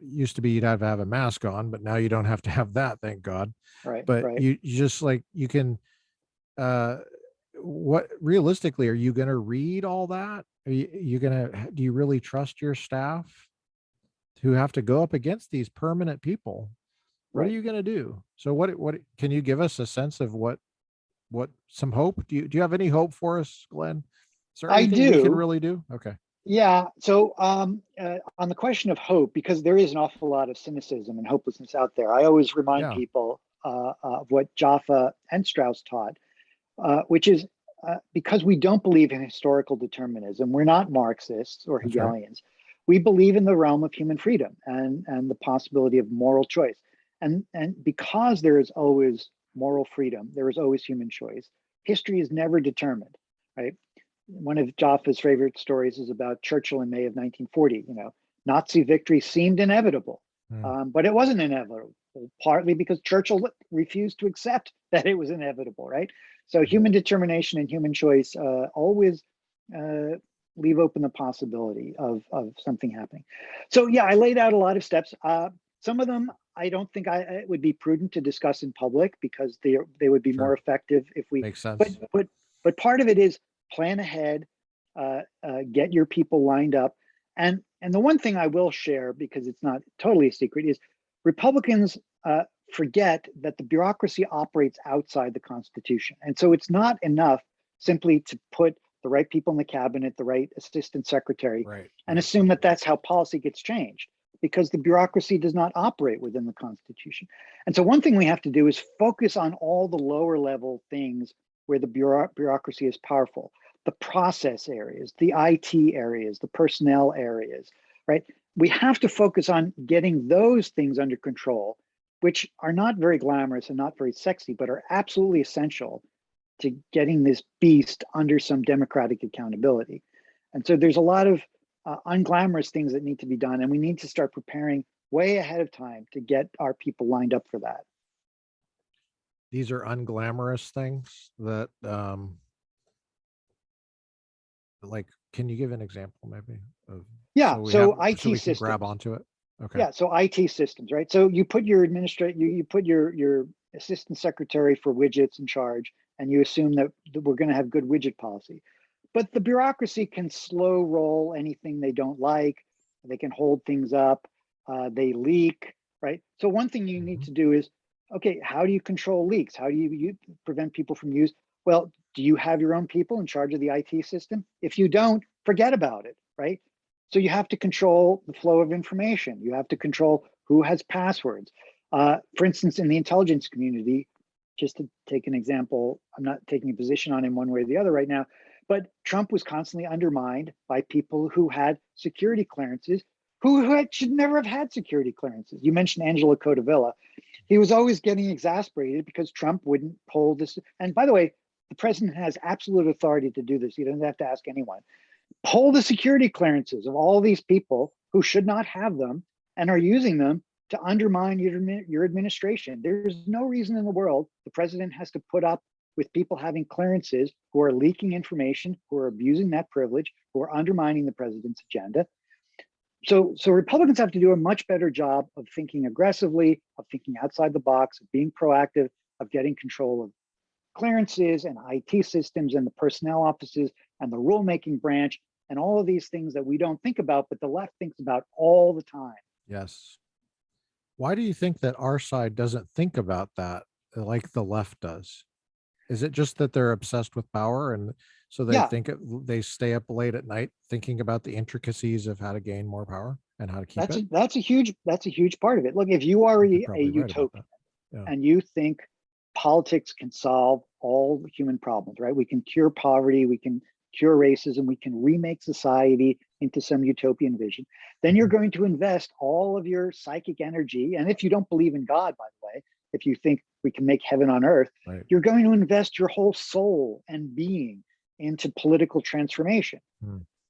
Used to be you'd have to have a mask on, but now you don't have to have that, thank God. Right. But right. you just, like, you can, what realistically, are you going to read all that? Do you really trust your staff who have to go up against these permanent people? What are you going to do? So what can you give us a sense of what some hope? Do you have any hope for us, Glenn? Is there anything we can really do? Okay. Yeah. So on the question of hope, because there is an awful lot of cynicism and hopelessness out there, I always remind people of what Jaffa and Strauss taught, which is because we don't believe in historical determinism, we're not Marxists or Hegelians. We believe in the realm of human freedom and the possibility of moral choice. And because there is always moral freedom, there is always human choice. History is never determined, right? One of Jaffa's favorite stories is about Churchill in May of 1940. Nazi victory seemed inevitable, but it wasn't inevitable, partly because Churchill refused to accept that it was inevitable, right? So human determination and human choice always leave open the possibility of something happening. So yeah, I laid out a lot of steps. Some of them I don't think it would be prudent to discuss in public because they would be more effective if we. Makes sense. But part of it is plan ahead, get your people lined up, and the one thing I will share, because it's not totally a secret, is Republicans forget that the bureaucracy operates outside the Constitution, and so it's not enough simply to put the right people in the cabinet, the right assistant secretary, and assume that that's how policy gets changed, because the bureaucracy does not operate within the Constitution. And so one thing we have to do is focus on all the lower level things where the bureaucracy is powerful, the process areas, the IT areas, the personnel areas, right? We have to focus on getting those things under control, which are not very glamorous and not very sexy, but are absolutely essential to getting this beast under some democratic accountability. And so there's a lot of unglamorous things that need to be done, and we need to start preparing way ahead of time to get our people lined up for that. These are unglamorous things that, like, can you give an example maybe of? So IT so we can systems. grab onto it. Okay. Yeah, so IT systems, right? So you put your you put your assistant secretary for widgets in charge, and you assume that we're going to have good widget policy. But the bureaucracy can slow roll anything they don't like. They can hold things up. They leak, right? So one thing you need to do is, okay, how do you control leaks? How do you prevent people from use? Well, do you have your own people in charge of the IT system? If you don't, forget about it, right? So you have to control the flow of information. You have to control who has passwords. For instance, in the intelligence community, just to take an example, I'm not taking a position on him one way or the other right now, but Trump was constantly undermined by people who had security clearances, who should never have had security clearances. You mentioned Angelo Codevilla. He was always getting exasperated because Trump wouldn't pull this. And by the way, the president has absolute authority to do this. He doesn't have to ask anyone. Pull the security clearances of all these people who should not have them and are using them to undermine your administration. There's no reason in the world the president has to put up with people having clearances who are leaking information, who are abusing that privilege, who are undermining the president's agenda. So Republicans have to do a much better job of thinking aggressively, of thinking outside the box, of being proactive, of getting control of clearances and IT systems and the personnel offices and the rulemaking branch and all of these things that we don't think about, but the left thinks about all the time. Yes. Why do you think that our side doesn't think about that like the left does? Is it just that they're obsessed with power, and so they Yeah, they stay up late at night thinking about the intricacies of how to gain more power and how to keep it? that's a huge part of it. Look, if you are You're a probably right about utopian that. Yeah. and you think politics can solve all human problems, right? We can cure poverty, we can cure racism, we can remake society into some utopian vision, then you're going to invest all of your psychic energy. And if you don't believe in God, by the way, if you think we can make heaven on earth, Right. you're going to invest your whole soul and being into political transformation.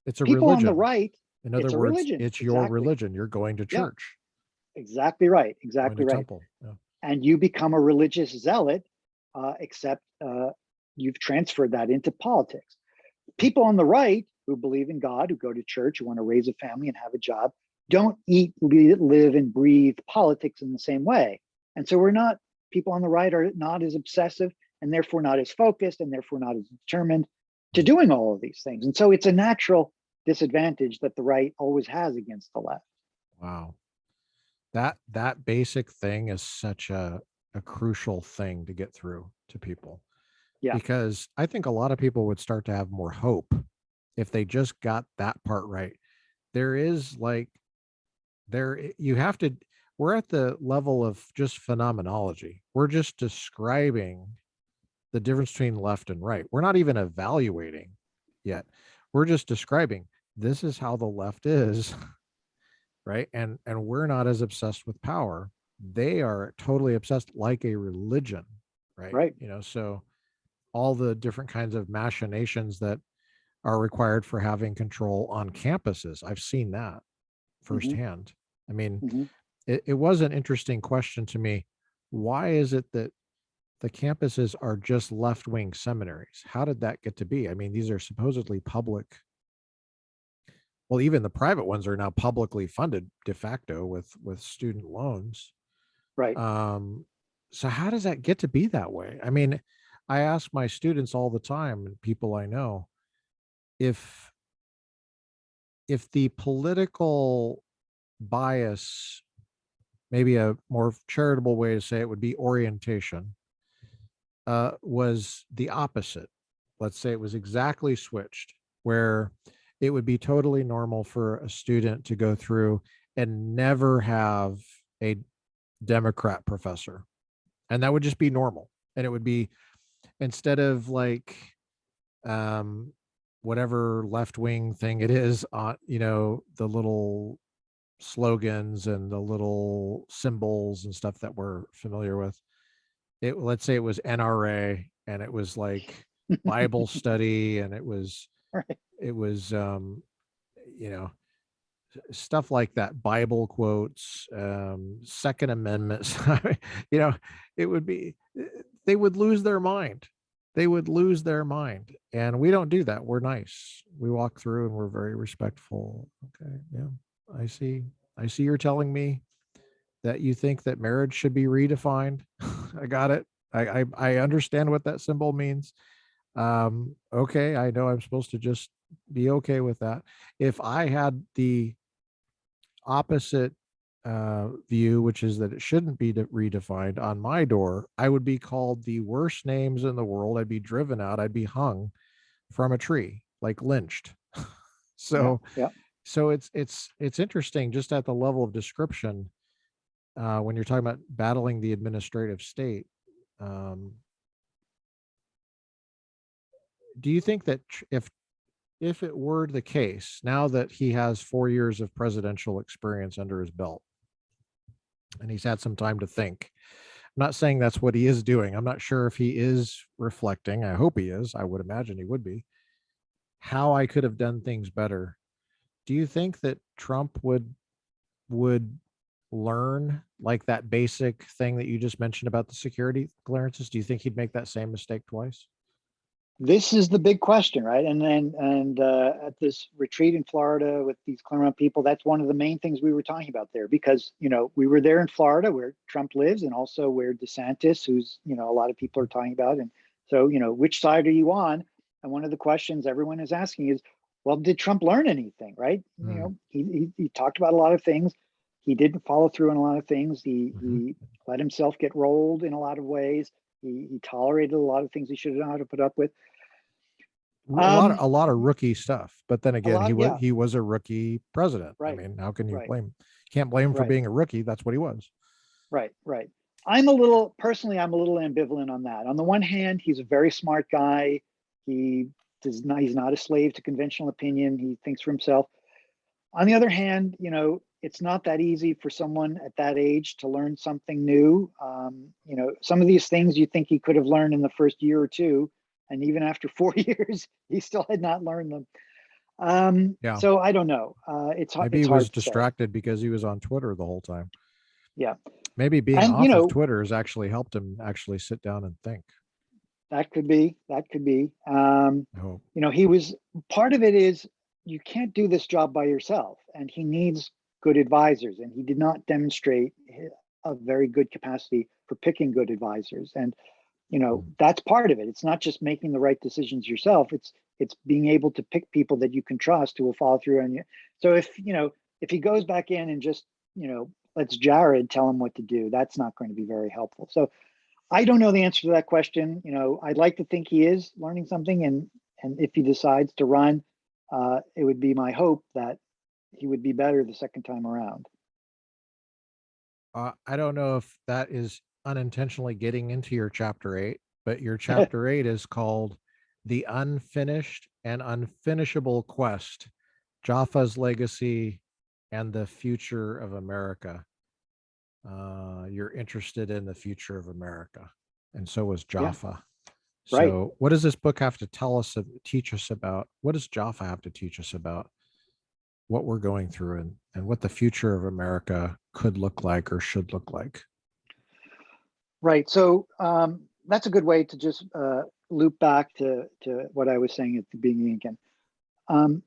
It's a People religion. on the right, In other it's a words, religion. it's your Exactly. religion. You're going to Yeah. church. Exactly right. Going Exactly to right. temple. Yeah. And you become a religious zealot, except you've transferred that into politics. People on the right who believe in God, who go to church, who want to raise a family and have a job, don't eat, live, and breathe politics in the same way. And so people on the right are not as obsessive and therefore not as focused and therefore not as determined to doing all of these things. And so it's a natural disadvantage that the right always has against the left. Wow. That basic thing is such a crucial thing to get through to people. Yeah. Because I think a lot of people would start to have more hope if they just got that part right. There is like, you have to, we're at the level of just phenomenology. We're just describing the difference between left and right. We're not even evaluating yet. We're just describing this is how the left is, right? And we're not as obsessed with power. They are totally obsessed, like a religion, right? Right. So all the different kinds of machinations that are required for having control on campuses. I've seen that firsthand. I mean, it was an interesting question to me. Why is it that the campuses are just left-wing seminaries? How did that get to be? I mean, these are supposedly public. Well, even the private ones are now publicly funded de facto with student loans. Right. So how does that get to be that way? I mean, I ask my students all the time, and people I know, if the political bias, maybe a more charitable way to say it would be orientation, was the opposite. Let's say it was exactly switched, where it would be totally normal for a student to go through and never have a Democrat professor. And that would just be normal. And it would be, instead of like, whatever left-wing thing it is on, the little slogans and the little symbols and stuff that we're familiar with. Let's say it was NRA, and it was like Bible study, and it was stuff like that, Bible quotes, Second Amendment. It would be, they would lose their mind. They would lose their mind. And we don't do that. We're nice. We walk through and we're very respectful. Okay. Yeah. I see you're telling me that you think that marriage should be redefined. I got it. I understand what that symbol means. Okay. I know I'm supposed to just be okay with that. If I had the opposite view, which is that it shouldn't be redefined, on my door, I would be called the worst names in the world. I'd be driven out. I'd be hung from a tree, like lynched. So it's interesting just at the level of description, when you're talking about battling the administrative state. Do you think that if it were the case, now that he has 4 years of presidential experience under his belt and he's had some time to think, not saying that's what he is doing. I'm not sure if he is reflecting. I hope he is. I would imagine he would be. How I could have done things better. Do you think that Trump would learn like that basic thing that you just mentioned about the security clearances? Do you think he'd make that same mistake twice? This is the big question, right? And at this retreat in Florida with these Claremont people, that's one of the main things we were talking about there, because we were there in Florida where Trump lives, and also where DeSantis, who's a lot of people are talking about, and so which side are you on? And one of the questions everyone is asking is, well, did Trump learn anything, right? He talked about a lot of things. He didn't follow through on a lot of things. He let himself get rolled in a lot of ways. He tolerated a lot of things he should have known how to put up with. A lot of rookie stuff, but then again, yeah. he was a rookie president. Right. I mean, how can you Right. blame? Can't blame him for Right. being a rookie. That's what he was. Right. I'm a little ambivalent on that. On the one hand, he's a very smart guy. He's not a slave to conventional opinion. He thinks for himself. On the other hand, it's not that easy for someone at that age to learn something new. Some of these things you think he could have learned in the first year or two, and even after 4 years, he still had not learned them. Yeah. So I don't know. It's Maybe it's he was hard to say. distracted because he was on Twitter the whole time. Yeah. Maybe being And, off of Twitter has actually helped him actually sit down and think. That could be. I hope. He was, part of it is you can't do this job by yourself, and he needs good advisors, and he did not demonstrate a very good capacity for picking good advisors. And that's part of it. It's not just making the right decisions yourself. It's being able to pick people that you can trust who will follow through on you. So if he goes back in and just lets Jared tell him what to do, that's not going to be very helpful. So I don't know the answer to that question. I'd like to think he is learning something, and if he decides to run, it would be my hope that he would be better the second time around. I don't know if that is unintentionally getting into your chapter 8, but your chapter 8 is called The Unfinished and Unfinishable Quest, Jaffa's Legacy and the Future of America. You're interested in the future of America, and so was Jaffa. Yeah. Right. So what does this book have to teach us about? What does Jaffa have to teach us about what we're going through, and what the future of America could look like or should look like? Right. So that's a good way to just loop back to what I was saying at the beginning again.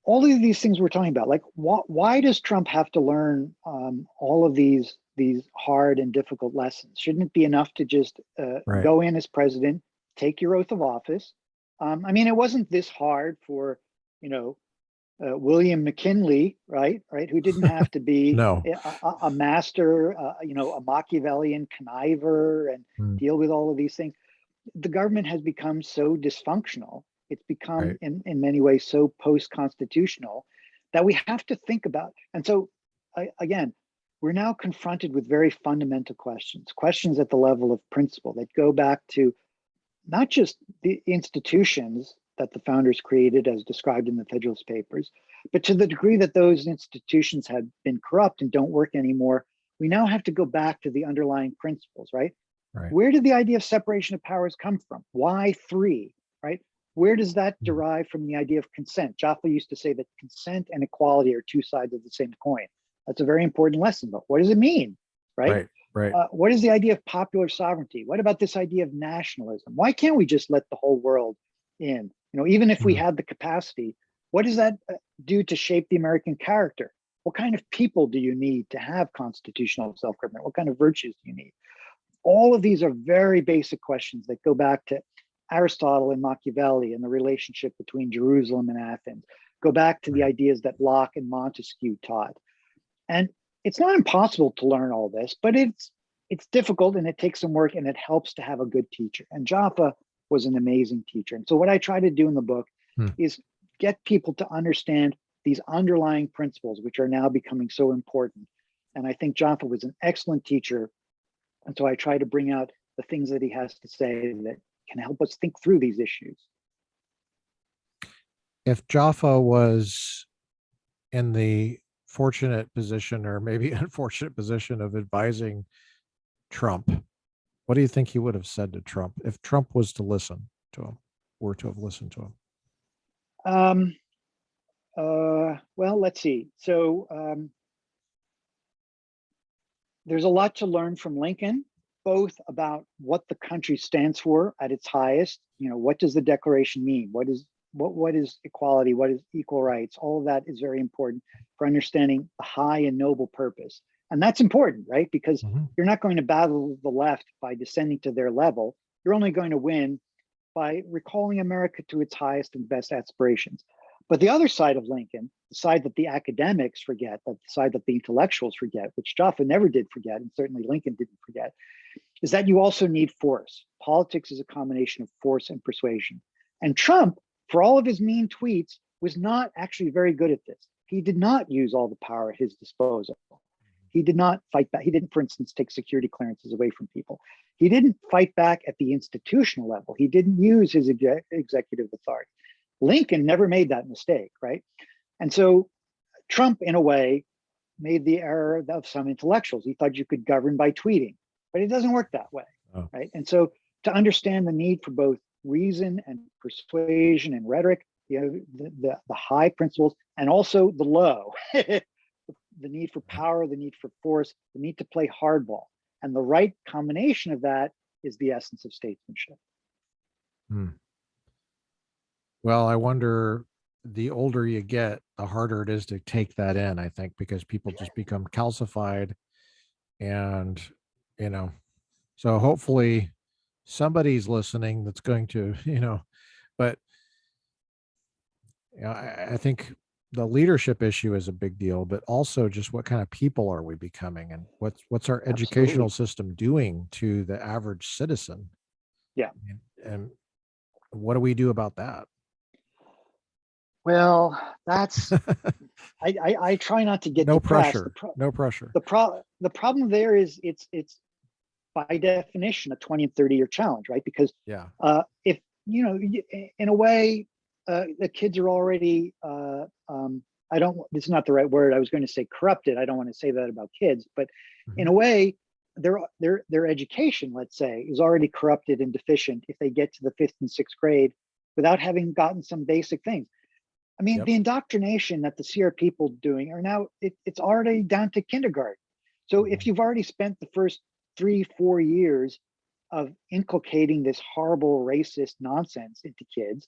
All of these things we're talking about, like why does Trump have to learn all of these hard and difficult lessons? Shouldn't it be enough to just Right. go in as president, take your oath of office? I mean, it wasn't this hard for, William McKinley, right, who didn't have to be No. a master, a Machiavellian conniver and deal with all of these things. The government has become so dysfunctional. It's become, Right. in many ways, so post-constitutional that we have to think about. And so, again, we're now confronted with very fundamental questions at the level of principle that go back to not just the institutions that the founders created as described in the Federalist Papers, but to the degree that those institutions had been corrupt and don't work anymore, we now have to go back to the underlying principles, right? Right. Where did the idea of separation of powers come from? Why three, right? Where does that derive from the idea of consent? Jaffa used to say that consent and equality are two sides of the same coin. That's a very important lesson, but what does it mean, right? Right. What is the idea of popular sovereignty? What about this idea of nationalism? Why can't we just let the whole world in? Even if we had the capacity, what does that do to shape the American character? What kind of people do you need to have constitutional self-government? What kind of virtues do you need? All of these are very basic questions that go back to Aristotle and Machiavelli and the relationship between Jerusalem and Athens, go back to the ideas that Locke and Montesquieu taught. And it's not impossible to learn all this, but it's difficult, and it takes some work, and it helps to have a good teacher. And Jaffa was an amazing teacher. And so what I try to do in the book is get people to understand these underlying principles, which are now becoming so important. And I think Jaffa was an excellent teacher. And so I try to bring out the things that he has to say that can help us think through these issues. If Jaffa was in the fortunate position, or maybe unfortunate position, of advising Trump What do you think he would have said to Trump if Trump was to listen to him, were to have listened to him? Well, let's see. So there's a lot to learn from Lincoln, both about what the country stands for at its highest. What does the Declaration mean? What is equality? What is equal rights? All of that is very important for understanding the high and noble purpose. And that's important, right? Because you're not going to battle the left by descending to their level. You're only going to win by recalling America to its highest and best aspirations. But the other side of Lincoln, the side that the academics forget, the side that the intellectuals forget, which Jaffa never did forget, and certainly Lincoln didn't forget, is that you also need force. Politics is a combination of force and persuasion. And Trump, for all of his mean tweets, was not actually very good at this. He did not use all the power at his disposal. He did not fight back. He didn't, for instance, take security clearances away from people. He didn't fight back at the institutional level. He didn't use his executive authority. Lincoln never made that mistake, right? And so Trump, in a way, made the error of some intellectuals. He thought you could govern by tweeting, but it doesn't work that way, right? And so to understand the need for both reason and persuasion and rhetoric, the high principles, and also the low, the need for power, the need for force, the need to play hardball. And the right combination of that is the essence of statesmanship. Well, I wonder, the older you get, the harder it is to take that in, I think, because people just become calcified. And, so hopefully somebody's listening that's going to, but I think the leadership issue is a big deal, but also just what kind of people are we becoming, and what's our educational system doing to the average citizen? Yeah. And what do we do about that? Well, that's I try not to get no depressed. pressure. No pressure. The problem there is it's by definition a 20 and 30-year challenge, right? Because if in a way the kids are already this is not the right word. I was going to say corrupted. I don't want to say that about kids, but in a way their education, let's say, is already corrupted and deficient if they get to the 5th and 6th grade without having gotten some basic things. I mean, the indoctrination that the CR people doing are now, it's already down to kindergarten. So if you've already spent the first 3-4 years of inculcating this horrible racist nonsense into kids,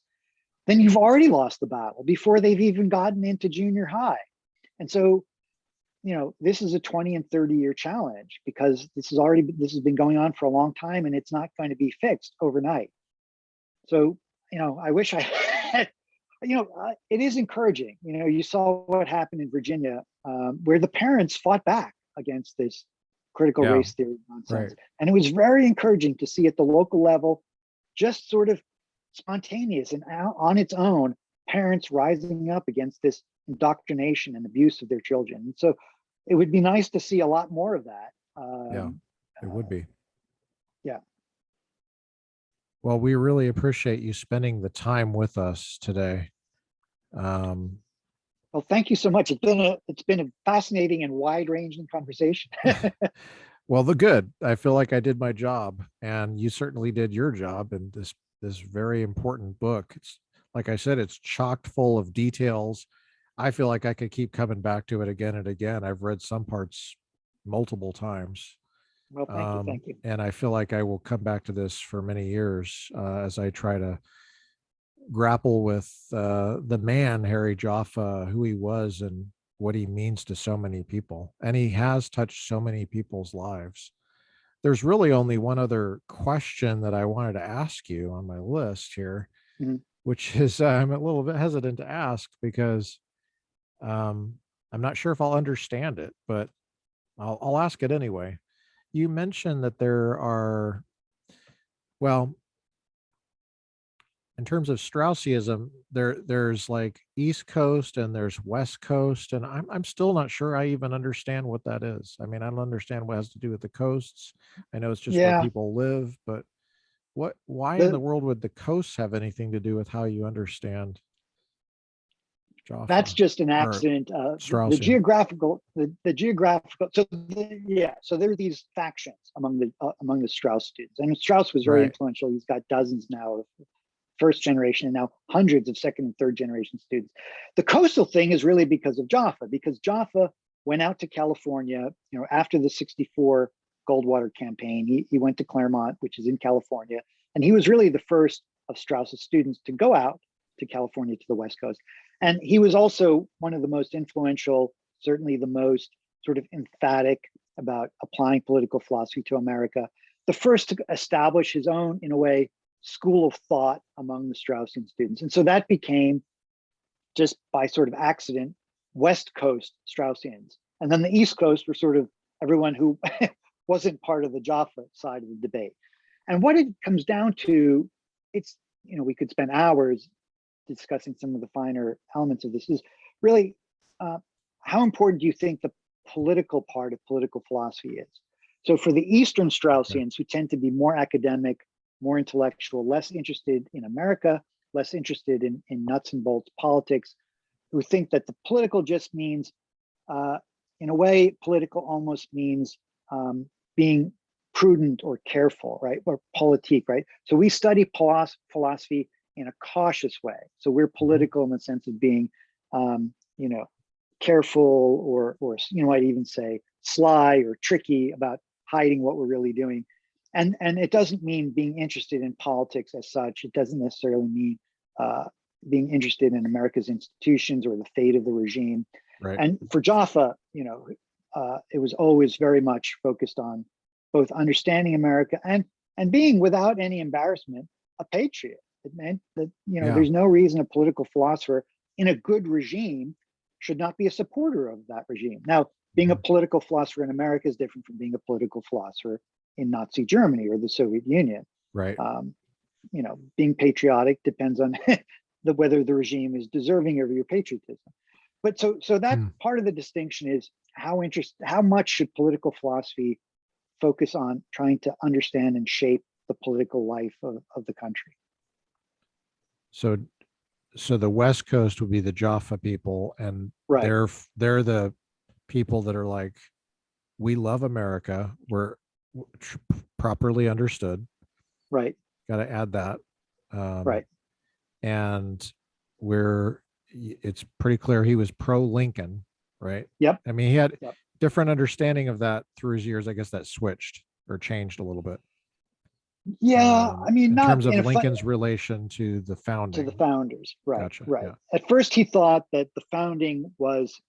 then you've already lost the battle before they've even gotten into junior high. And so, this is a 20 and 30-year challenge, because this has been going on for a long time, and it's not going to be fixed overnight. So, I wish I had, it is encouraging. You saw what happened in Virginia, where the parents fought back against this critical race theory nonsense. Right. And it was very encouraging to see at the local level, just sort of spontaneous and on its own, parents rising up against this indoctrination and abuse of their children. And so it would be nice to see a lot more of that. It would be. Yeah. Well, we really appreciate you spending the time with us today. Well, thank you so much. It's been a fascinating and wide-ranging conversation. Well, good. I feel like I did my job, and you certainly did your job in this very important book. It's, like I said, it's chock full of details. I feel like I could keep coming back to it again and again. I've read some parts multiple times. Well, thank you. And I feel like I will come back to this for many years as I try to grapple with the man, Harry Jaffa, who he was and what he means to so many people. And he has touched so many people's lives. There's really only one other question that I wanted to ask you on my list here, which is I'm a little bit hesitant to ask because I'm not sure if I'll understand it, but I'll ask it anyway. You mentioned that there are, well, in terms of Straussianism, there's like East Coast and there's West Coast, and I'm still not sure I even understand what that is. I mean, I don't understand what has to do with the coasts. I know it's just where people live, but why in the world would the coasts have anything to do with how you understand? That's Jaffa just an or accident. The Straussian. geographical, the geographical. So yeah, so there are these factions among the Strauss students, and Strauss was very Right. influential. He's got dozens now of first generation and now hundreds of second and third generation students. The coastal thing is really because of Jaffa, because Jaffa went out to California, after the '64 Goldwater campaign. He went to Claremont, which is in California, and he was really the first of Strauss's students to go out to California, to the West Coast. And he was also one of the most influential, certainly the most sort of emphatic about applying political philosophy to America, the first to establish his own, in a way, school of thought among the Straussian students. And so that became, just by sort of accident, West Coast Straussians. And then the East Coast were sort of everyone who wasn't part of the Jaffa side of the debate. And what it comes down to, it's, we could spend hours discussing some of the finer elements of this, is really how important do you think the political part of political philosophy is? So for the Eastern Straussians, who tend to be more academic, more intellectual, less interested in America, less interested in nuts and bolts politics, who think that the political just means, in a way, political almost means being prudent or careful, right? Or politique, right? So we study philosophy in a cautious way. So we're political in the sense of being, careful, or I'd even say sly or tricky about hiding what we're really doing. And it doesn't mean being interested in politics as such. It doesn't necessarily mean being interested in America's institutions or the fate of the regime. Right. And for Jaffa, it was always very much focused on both understanding America and being, without any embarrassment, a patriot. It meant that, there's no reason a political philosopher in a good regime should not be a supporter of that regime. Now, being a political philosopher in America is different from being a political philosopher in Nazi Germany or the Soviet Union. Right. Being patriotic depends on whether the regime is deserving of your patriotism. But so that part of the distinction is how much should political philosophy focus on trying to understand and shape the political life of the country. So the West Coast would be the Jaffa people, and right. they're the people that are like, we love America, we're properly understood. Right. Got to add that. Right. And it's pretty clear he was pro-Lincoln, right? Yep. I mean, he had different understanding of that through his years. I guess that switched or changed a little bit. Yeah, I mean, in not terms of Lincoln's relation to the founding. To the founders, right? Gotcha. Right. Yeah. At first, he thought that the founding was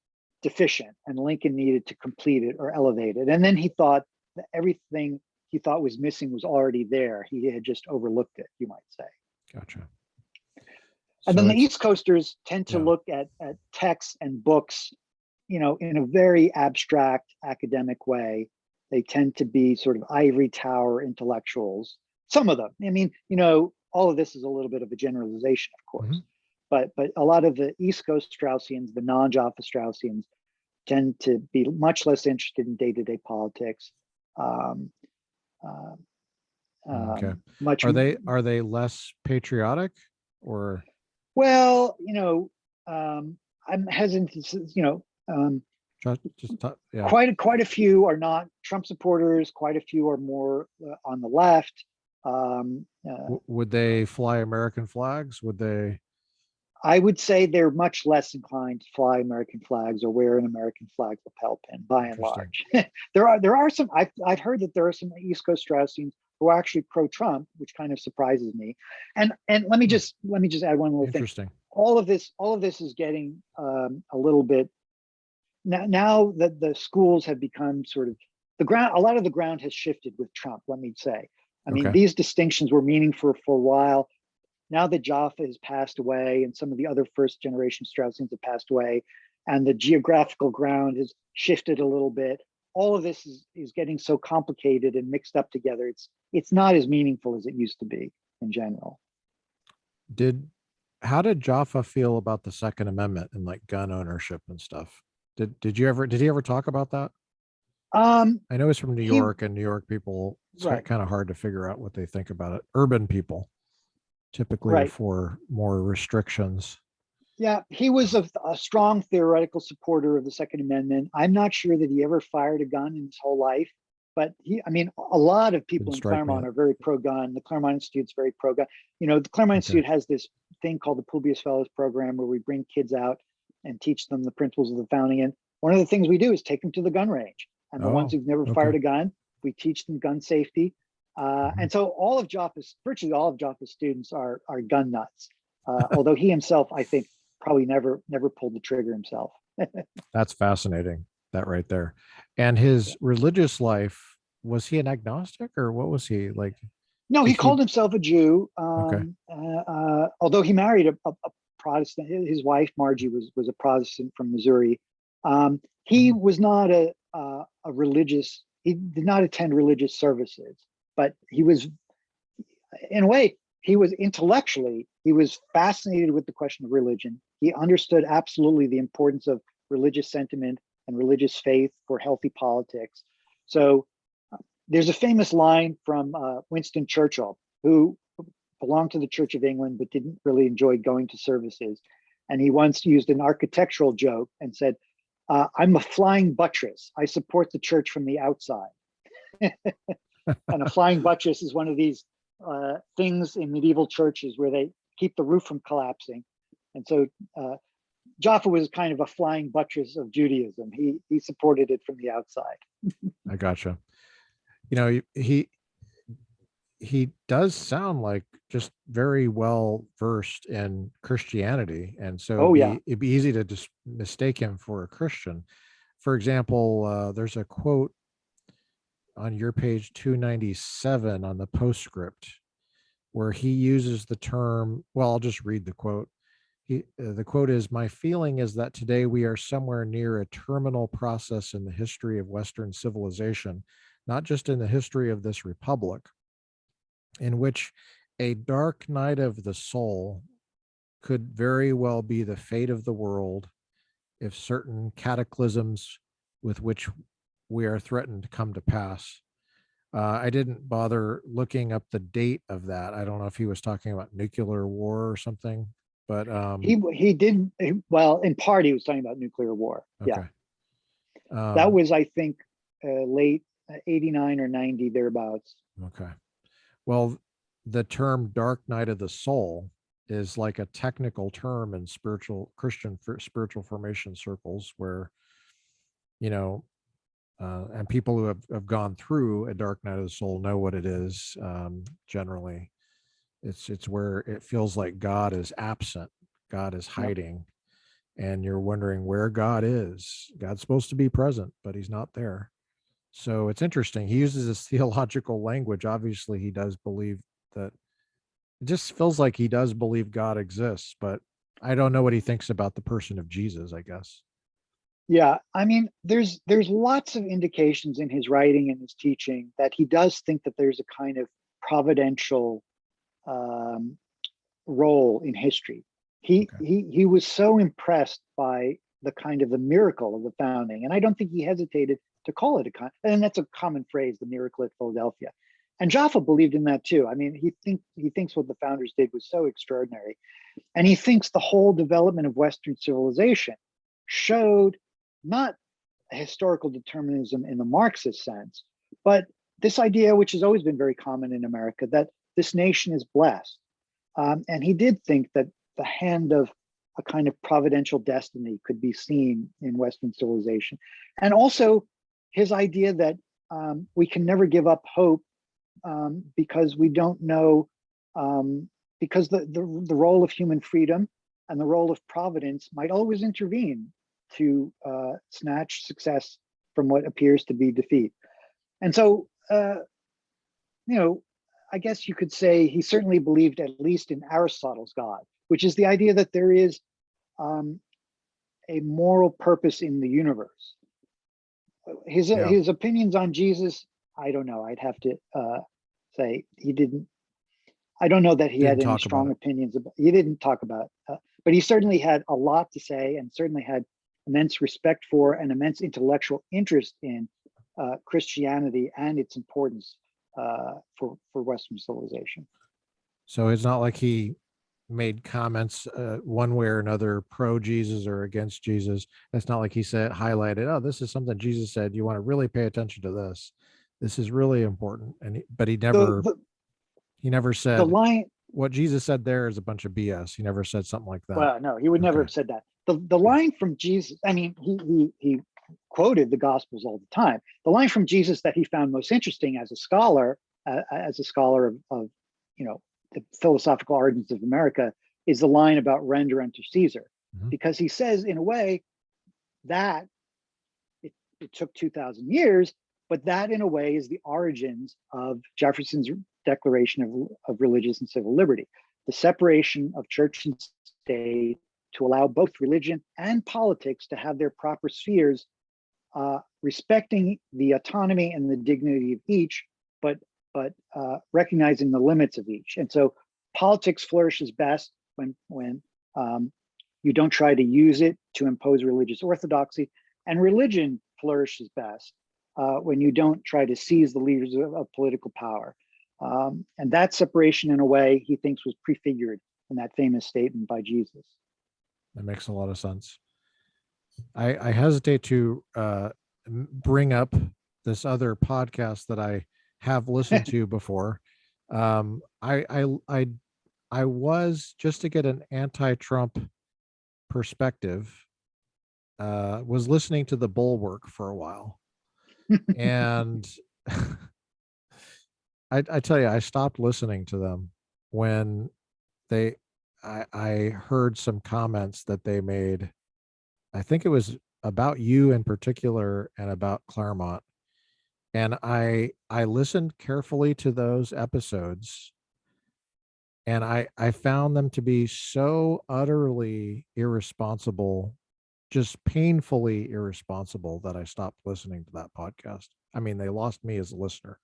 deficient, and Lincoln needed to complete it or elevate it. And then he thought that everything he thought was missing was already there. He had just overlooked it, you might say. Gotcha. And then the East Coasters tend to look at texts and books, in a very abstract academic way. They tend to be sort of ivory tower intellectuals. Some of them. I mean, all of this is a little bit of a generalization, of course. But a lot of the East Coast Straussians, the non-Jaffa Straussians, tend to be much less interested in day-to-day politics. Okay. Much. Are they less patriotic, or? Well, I'm hesitant to, quite a few are not Trump supporters. Quite a few are more on the left. Would they fly American flags? Would they? I would say they're much less inclined to fly American flags or wear an American flag lapel pin, by and large. There are some. I've heard that there are some East Coast Straussians who are actually pro-Trump, which kind of surprises me. And let me just add one little thing. All of this is getting a little bit now that the schools have become sort of the ground. A lot of the ground has shifted with Trump. Let me say. I mean, these distinctions were meaningful for a while. Now that Jaffa has passed away and some of the other first generation Straussians have passed away, and the geographical ground has shifted a little bit, all of this is getting so complicated and mixed up together. It's not as meaningful as it used to be in general. How did Jaffa feel about the Second Amendment and like gun ownership and stuff? Did he ever talk about that? I know he's from New York, and New York people, it's kind of hard to figure out what they think about it. Urban people typically are for more restrictions. Yeah, he was a strong theoretical supporter of the Second Amendment. I'm not sure that he ever fired a gun in his whole life, but I mean, a lot of people Didn't in strike me. Claremont are very pro-gun. The Claremont Institute's very pro-gun. You know, the Claremont Okay. Institute has this thing called the Publius Fellows program where we bring kids out and teach them the principles of the founding. And one of the things we do is take them to the gun range. And the ones who've never okay. fired a gun, we teach them gun safety. And so all of Jaffa's, virtually all of Jaffa's students are gun nuts. Although he himself, I think, probably never pulled the trigger himself. That's fascinating, that right there. And his religious life, was he an agnostic or what was he like? No, he Did called himself a Jew. Okay. Although he married a Protestant, his wife Margie was a Protestant from Missouri. He was not a religious. He did not attend religious services, but he was, in a way, he was intellectually. He was fascinated with the question of religion. He understood absolutely the importance of religious sentiment and religious faith for healthy politics. So there's a famous line from Winston Churchill, who belonged to the Church of England, but didn't really enjoy going to services. And he once used an architectural joke and said, I'm a flying buttress. I support the church from the outside. And a flying buttress is one of these things in medieval churches where they keep the roof from collapsing. And so Jaffa was kind of a flying buttress of Judaism. He supported it from the outside. I gotcha. You know, he does sound like just very well versed in Christianity, and so it'd be easy to just mistake him for a Christian. For example, there's a quote on your page 297 on the postscript where he uses the term, well, I'll just read the quote. The quote is, "My feeling is that today we are somewhere near a terminal process in the history of Western civilization, not just in the history of this republic, in which a dark night of the soul could very well be the fate of the world if certain cataclysms with which we are threatened come to pass." I didn't bother looking up the date of that. I don't know if he was talking about nuclear war or something, but he did well. In part, he was talking about nuclear war. okay. Yeah, that was, I think, late 89 or 90 thereabouts. Okay. Well, the term dark night of the soul is like a technical term in Christian spiritual formation circles where, you know, and people who have gone through a dark night of the soul know what it is. Generally, it's where it feels like God is absent, God is hiding, and you're wondering where God is. God's supposed to be present, but he's not there. So it's interesting. He uses this theological language. Obviously, he does believe that. It just feels like he does believe God exists, but I don't know what he thinks about the person of Jesus, I guess. Yeah, I mean, there's lots of indications in his writing and his teaching that he does think that there's a kind of providential role in history. He was so impressed by the kind of the miracle of the founding, and I don't think he hesitated to call it and that's a common phrase, the miracle at Philadelphia. And Jaffa believed in that too. I mean, he thinks what the founders did was so extraordinary, and he thinks the whole development of Western civilization showed not a historical determinism in the Marxist sense, but this idea, which has always been very common in America, that this nation is blessed. And he did think that the hand of a kind of providential destiny could be seen in Western civilization. And also his idea that we can never give up hope because we don't know, because the role of human freedom and the role of providence might always intervene to snatch success from what appears to be defeat. And so, you know, I guess you could say he certainly believed at least in Aristotle's God, which is the idea that there is a moral purpose in the universe. His opinions on Jesus, I don't know. I'd have to say he didn't. I don't know that he had any strong opinions about. He didn't talk about, but he certainly had a lot to say, and certainly had immense respect for and immense intellectual interest in Christianity and its importance for Western civilization. So it's not like he made comments one way or another, pro Jesus or against Jesus. It's not like he said, highlighted, oh, this is something Jesus said. You want to really pay attention to this. This is really important. But he The never, the, he never the said line, what Jesus said there is a bunch of BS. He never said something like that. well, no, he would never Okay. have said that. The line from Jesus, I mean, he quoted the Gospels all the time. The line from Jesus that he found most interesting as a scholar, of you know, the philosophical origins of America, is the line about render unto Caesar, Mhm. because he says in a way that it took 2,000 years, but that in a way is the origins of Jefferson's Declaration of Religious and Civil Liberty, the separation of church and state to allow both religion and politics to have their proper spheres, respecting the autonomy and the dignity of each, but recognizing the limits of each. And so politics flourishes best when you don't try to use it to impose religious orthodoxy, and religion flourishes best when you don't try to seize the levers of political power. And that separation, in a way, he thinks was prefigured in that famous statement by Jesus. That makes a lot of sense. I hesitate to bring up this other podcast that I have listened to before. I was, just to get an anti-Trump perspective, was listening to the Bulwark for a while, and I tell you, I stopped listening to them when they I heard some comments that they made. I think it was about you in particular and about Claremont. And I listened carefully to those episodes, and I found them to be so utterly irresponsible, just painfully irresponsible, that I stopped listening to that podcast. I mean, they lost me as a listener.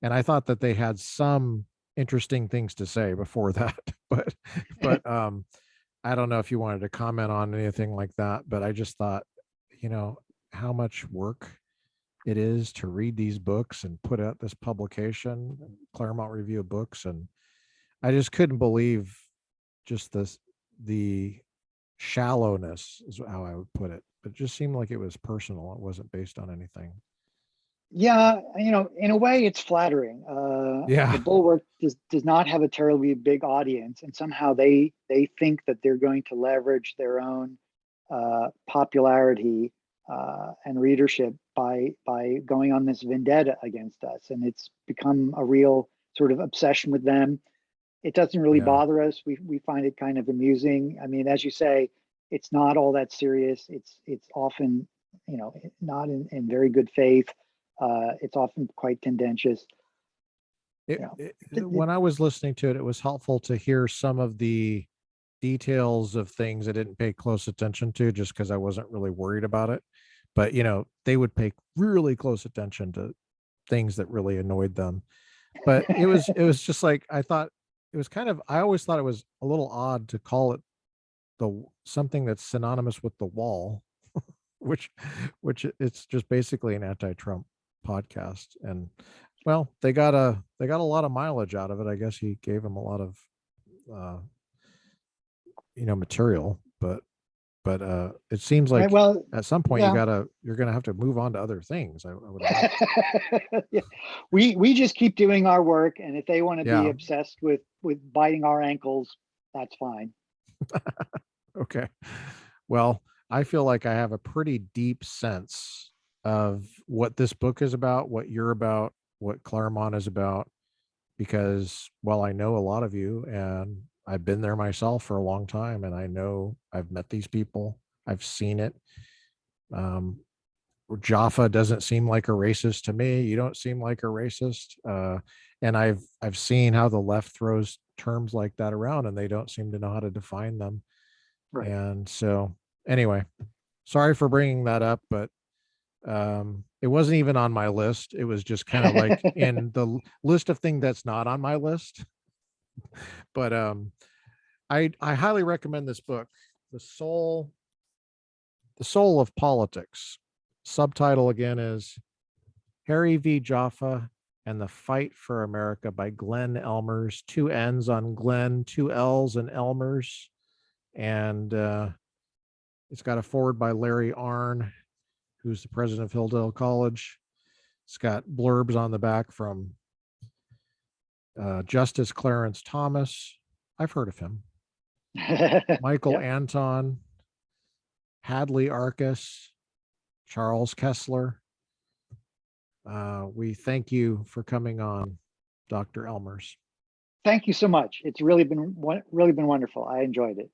And I thought that they had some interesting things to say before that, but I don't know if you wanted to comment on anything like that, but I just thought, you know, how much work it is to read these books and put out this publication, Claremont Review of Books, and I just couldn't believe just the shallowness is how I would put it. It just seemed like it was personal. It wasn't based on anything. Yeah, in a way, it's flattering. Yeah. The Bulwark does not have a terribly big audience, and somehow they think that they're going to leverage their own popularity and readership by going on this vendetta against us, and it's become a real sort of obsession with them. It doesn't really Yeah. bother us. We find it kind of amusing. I mean, as you say, it's not all that serious. It's often, not in very good faith. It's often quite tendentious. When I was listening to it, it was helpful to hear some of the details of things I didn't pay close attention to, just because I wasn't really worried about it. But they would pay really close attention to things that really annoyed them. But it was just like, I thought it was I always thought it was a little odd to call it something that's synonymous with the wall, which it's just basically an anti-Trump podcast. And well, they got a lot of mileage out of it. I guess he gave him a lot of material, but it seems Right. like Well, at some point yeah. you're gonna have to move on to other things. I would imagine. Yeah. We just keep doing our work, and if they want to be Yeah. obsessed with biting our ankles, that's fine. Okay. Well, I feel like I have a pretty deep sense of what this book is about, what you're about, what Claremont is about, because, well, I know a lot of you, and I've been there myself for a long time, and I know I've met these people. I've seen it. Jaffa doesn't seem like a racist to me. You don't seem like a racist. And I've seen how the left throws terms like that around, and they don't seem to know how to define them. Right. And so anyway, sorry for bringing that up, but it wasn't even on my list. It was just kind of like in the list of things that's not on my list. But I highly recommend this book, The Soul of Politics. Subtitle again is Harry V. Jaffa and the Fight for America by Glenn Elmers. 2 N's on Glenn, 2 L's in Elmers. And it's got a foreword by Larry Arnn, who's the president of Hillsdale College. It's got blurbs on the back from Justice Clarence Thomas. I've heard of him. Michael Yep. Anton, Hadley Arcus, Charles Kessler. We thank you for coming on, Dr. Elmers. Thank you so much. It's really been wonderful. I enjoyed it.